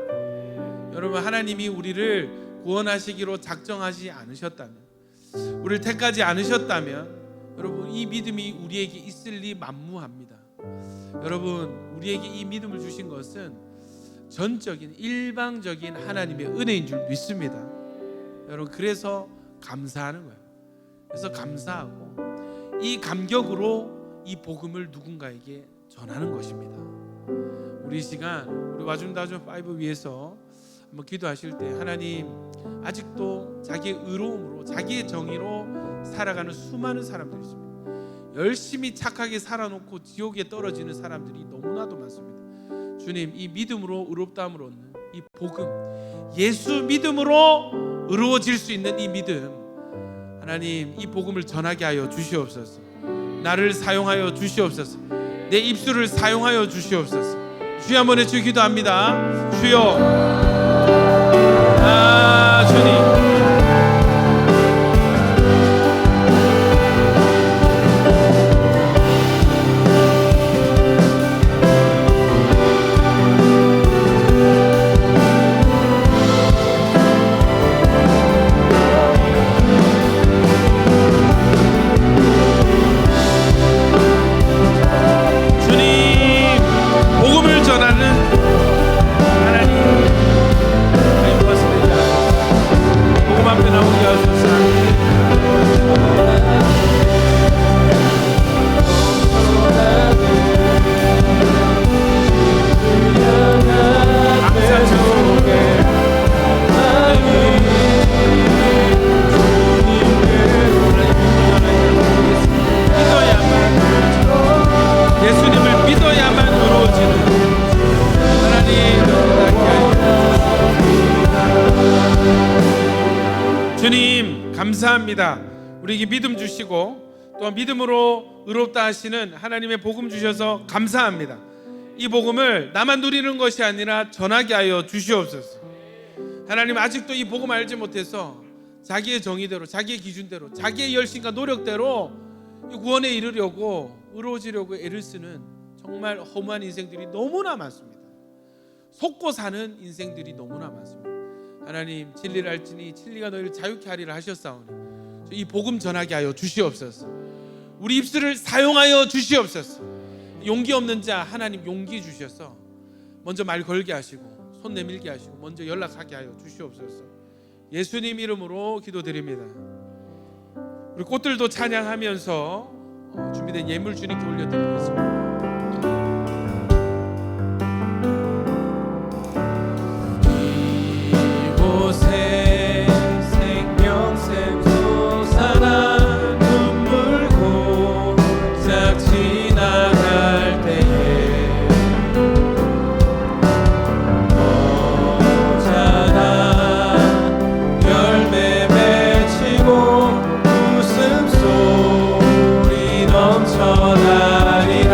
여러분, 하나님이 우리를 구원하시기로 작정하지 않으셨다면, 우리를 택하지 않으셨다면 여러분 이 믿음이 우리에게 있을 리 만무합니다. 여러분, 우리에게 이 믿음을 주신 것은 전적인 일방적인 하나님의 은혜인 줄 믿습니다. 여러분, 그래서 감사하는 거예요. 그래서 감사하고 이 감격으로 이 복음을 누군가에게 전하는 것입니다. 우리 이 시간 우리 와준다준 5 위해서 한번 기도하실 때, 하나님 아직도 자기의 의로움으로 자기의 정의로 살아가는 수많은 사람들이 있습니다. 열심히 착하게 살아놓고 지옥에 떨어지는 사람들이 너무나도 많습니다. 주님, 이 믿음으로 의롭다함을 얻는 이 복음, 예수 믿음으로 의로워질 수 있는 이 믿음, 하나님 이 복음을 전하게 하여 주시옵소서. 나를 사용하여 주시옵소서. 내 입술을 사용하여 주시옵소서. 주여 한번 해주 기도합니다. 주여, 주님 감사합니다. 우리에게 믿음 주시고 또한 믿음으로 의롭다 하시는 하나님의 복음 주셔서 감사합니다. 이 복음을 나만 누리는 것이 아니라 전하게 하여 주시옵소서. 하나님, 아직도 이 복음 알지 못해서 자기의 정의대로, 자기의 기준대로, 자기의 열심과 노력대로 이 구원에 이르려고 의로워지려고 애를 쓰는 정말 허무한 인생들이 너무나 많습니다. 속고 사는 인생들이 너무나 많습니다. 하나님, 진리를 알지니 진리가 너희를 자유케 하리라 하셨사오니 이 복음 전하게 하여 주시옵소서. 우리 입술을 사용하여 주시옵소서. 용기 없는 자 하나님 용기 주셔서 먼저 말 걸게 하시고 손 내밀게 하시고 먼저 연락하게 하여 주시옵소서. 예수님 이름으로 기도드립니다. 우리 꽃들도 찬양하면서 준비된 예물 주님께 올려드리겠습니다. 이곳에 생명샘 솟아나 눈물 고작 지나갈 때에 어자나 열매 맺히고 웃음소리 넘쳐나리라.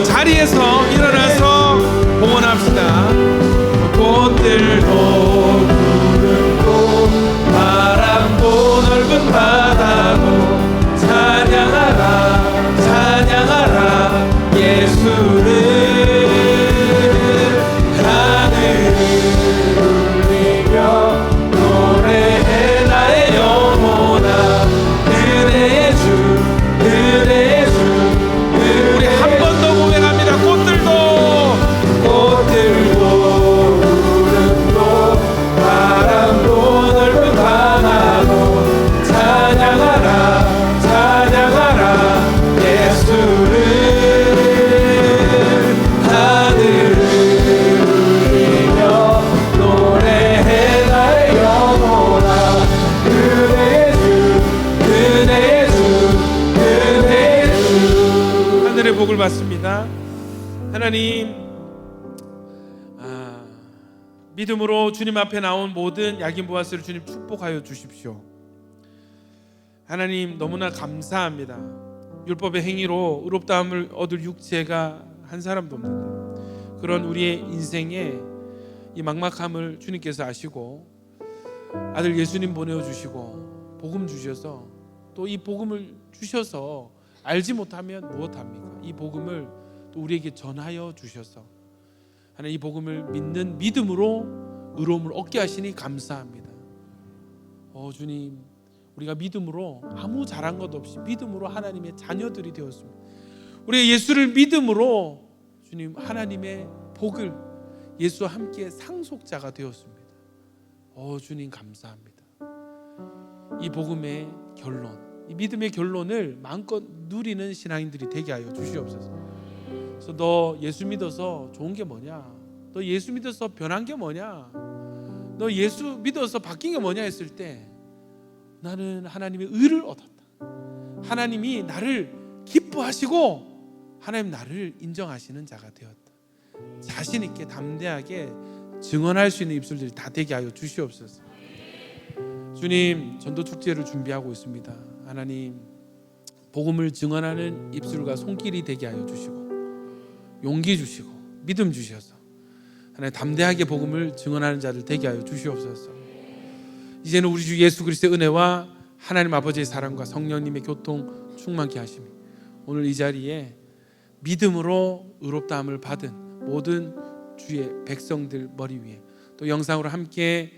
자리에서 일어나서 봉헌합시다. 꽃들도 푸르고 바람도 넓은 바다도 찬양하라 찬양하라 예수를. 하늘을 울리며 노래해 나의 영혼아 은혜의 주 은혜의 주. 우리 한 번 더 고백합니다. 꽃들도 푸른도 바람도 넓은 바다도 찬양하라 찬양하라 예수를. 하늘을 울리며 노래해 나의 영혼아 은혜의 주 은혜의 주 은혜의 주. 하늘의 복을 받습니다. 하나님, 믿음으로 주님 앞에 나온 모든 야긴 보아스를 주님 축복하여 주십시오. 하나님, 너무나 감사합니다. 율법의 행위로 의롭다함을 얻을 육체가 한 사람도 없는데 그런 우리의 인생에 이 막막함을 주님께서 아시고 아들 예수님 보내주시고 복음 주셔서 또 이 복음을 주셔서 알지 못하면 무엇합니까? 이 복음을 또 우리에게 전하여 주셔서 하나님 이 복음을 믿는 믿음으로 의로움을 얻게 하시니 감사합니다. 주님, 우리가 믿음으로 아무 잘한 것 없이 믿음으로 하나님의 자녀들이 되었습니다. 우리가 예수를 믿음으로 주님 하나님의 복을 예수와 함께 상속자가 되었습니다. 주님 감사합니다. 이 복음의 결론, 이 믿음의 결론을 마음껏 누리는 신앙인들이 되게 하여 주시옵소서. 그래서 너 예수 믿어서 좋은 게 뭐냐? 너 예수 믿어서 변한 게 뭐냐? 너 예수 믿어서 바뀐 게 뭐냐 했을 때 나는 하나님의 의를 얻었다. 하나님이 나를 기뻐하시고 하나님 나를 인정하시는 자가 되었다. 자신 있게 담대하게 증언할 수 있는 입술들이 다 되게 하여 주시옵소서. 주님, 전도 축제를 준비하고 있습니다. 하나님, 복음을 증언하는 입술과 손길이 되게 하여 주시고 용기 주시고 믿음 주셔서 하나님 담대하게 복음을 증언하는 자들 되게 하여 주시옵소서. 이제는 우리 주 예수 그리스도의 은혜와 하나님 아버지의 사랑과 성령님의 교통 충만케 하심이 오늘 이 자리에 믿음으로 의롭다함을 받은 모든 주의 백성들 머리 위에 또 영상으로 함께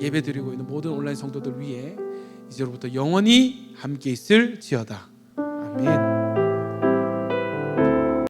예배드리고 있는 모든 온라인 성도들 위에 이제로부터 영원히 함께 있을지어다. 아멘.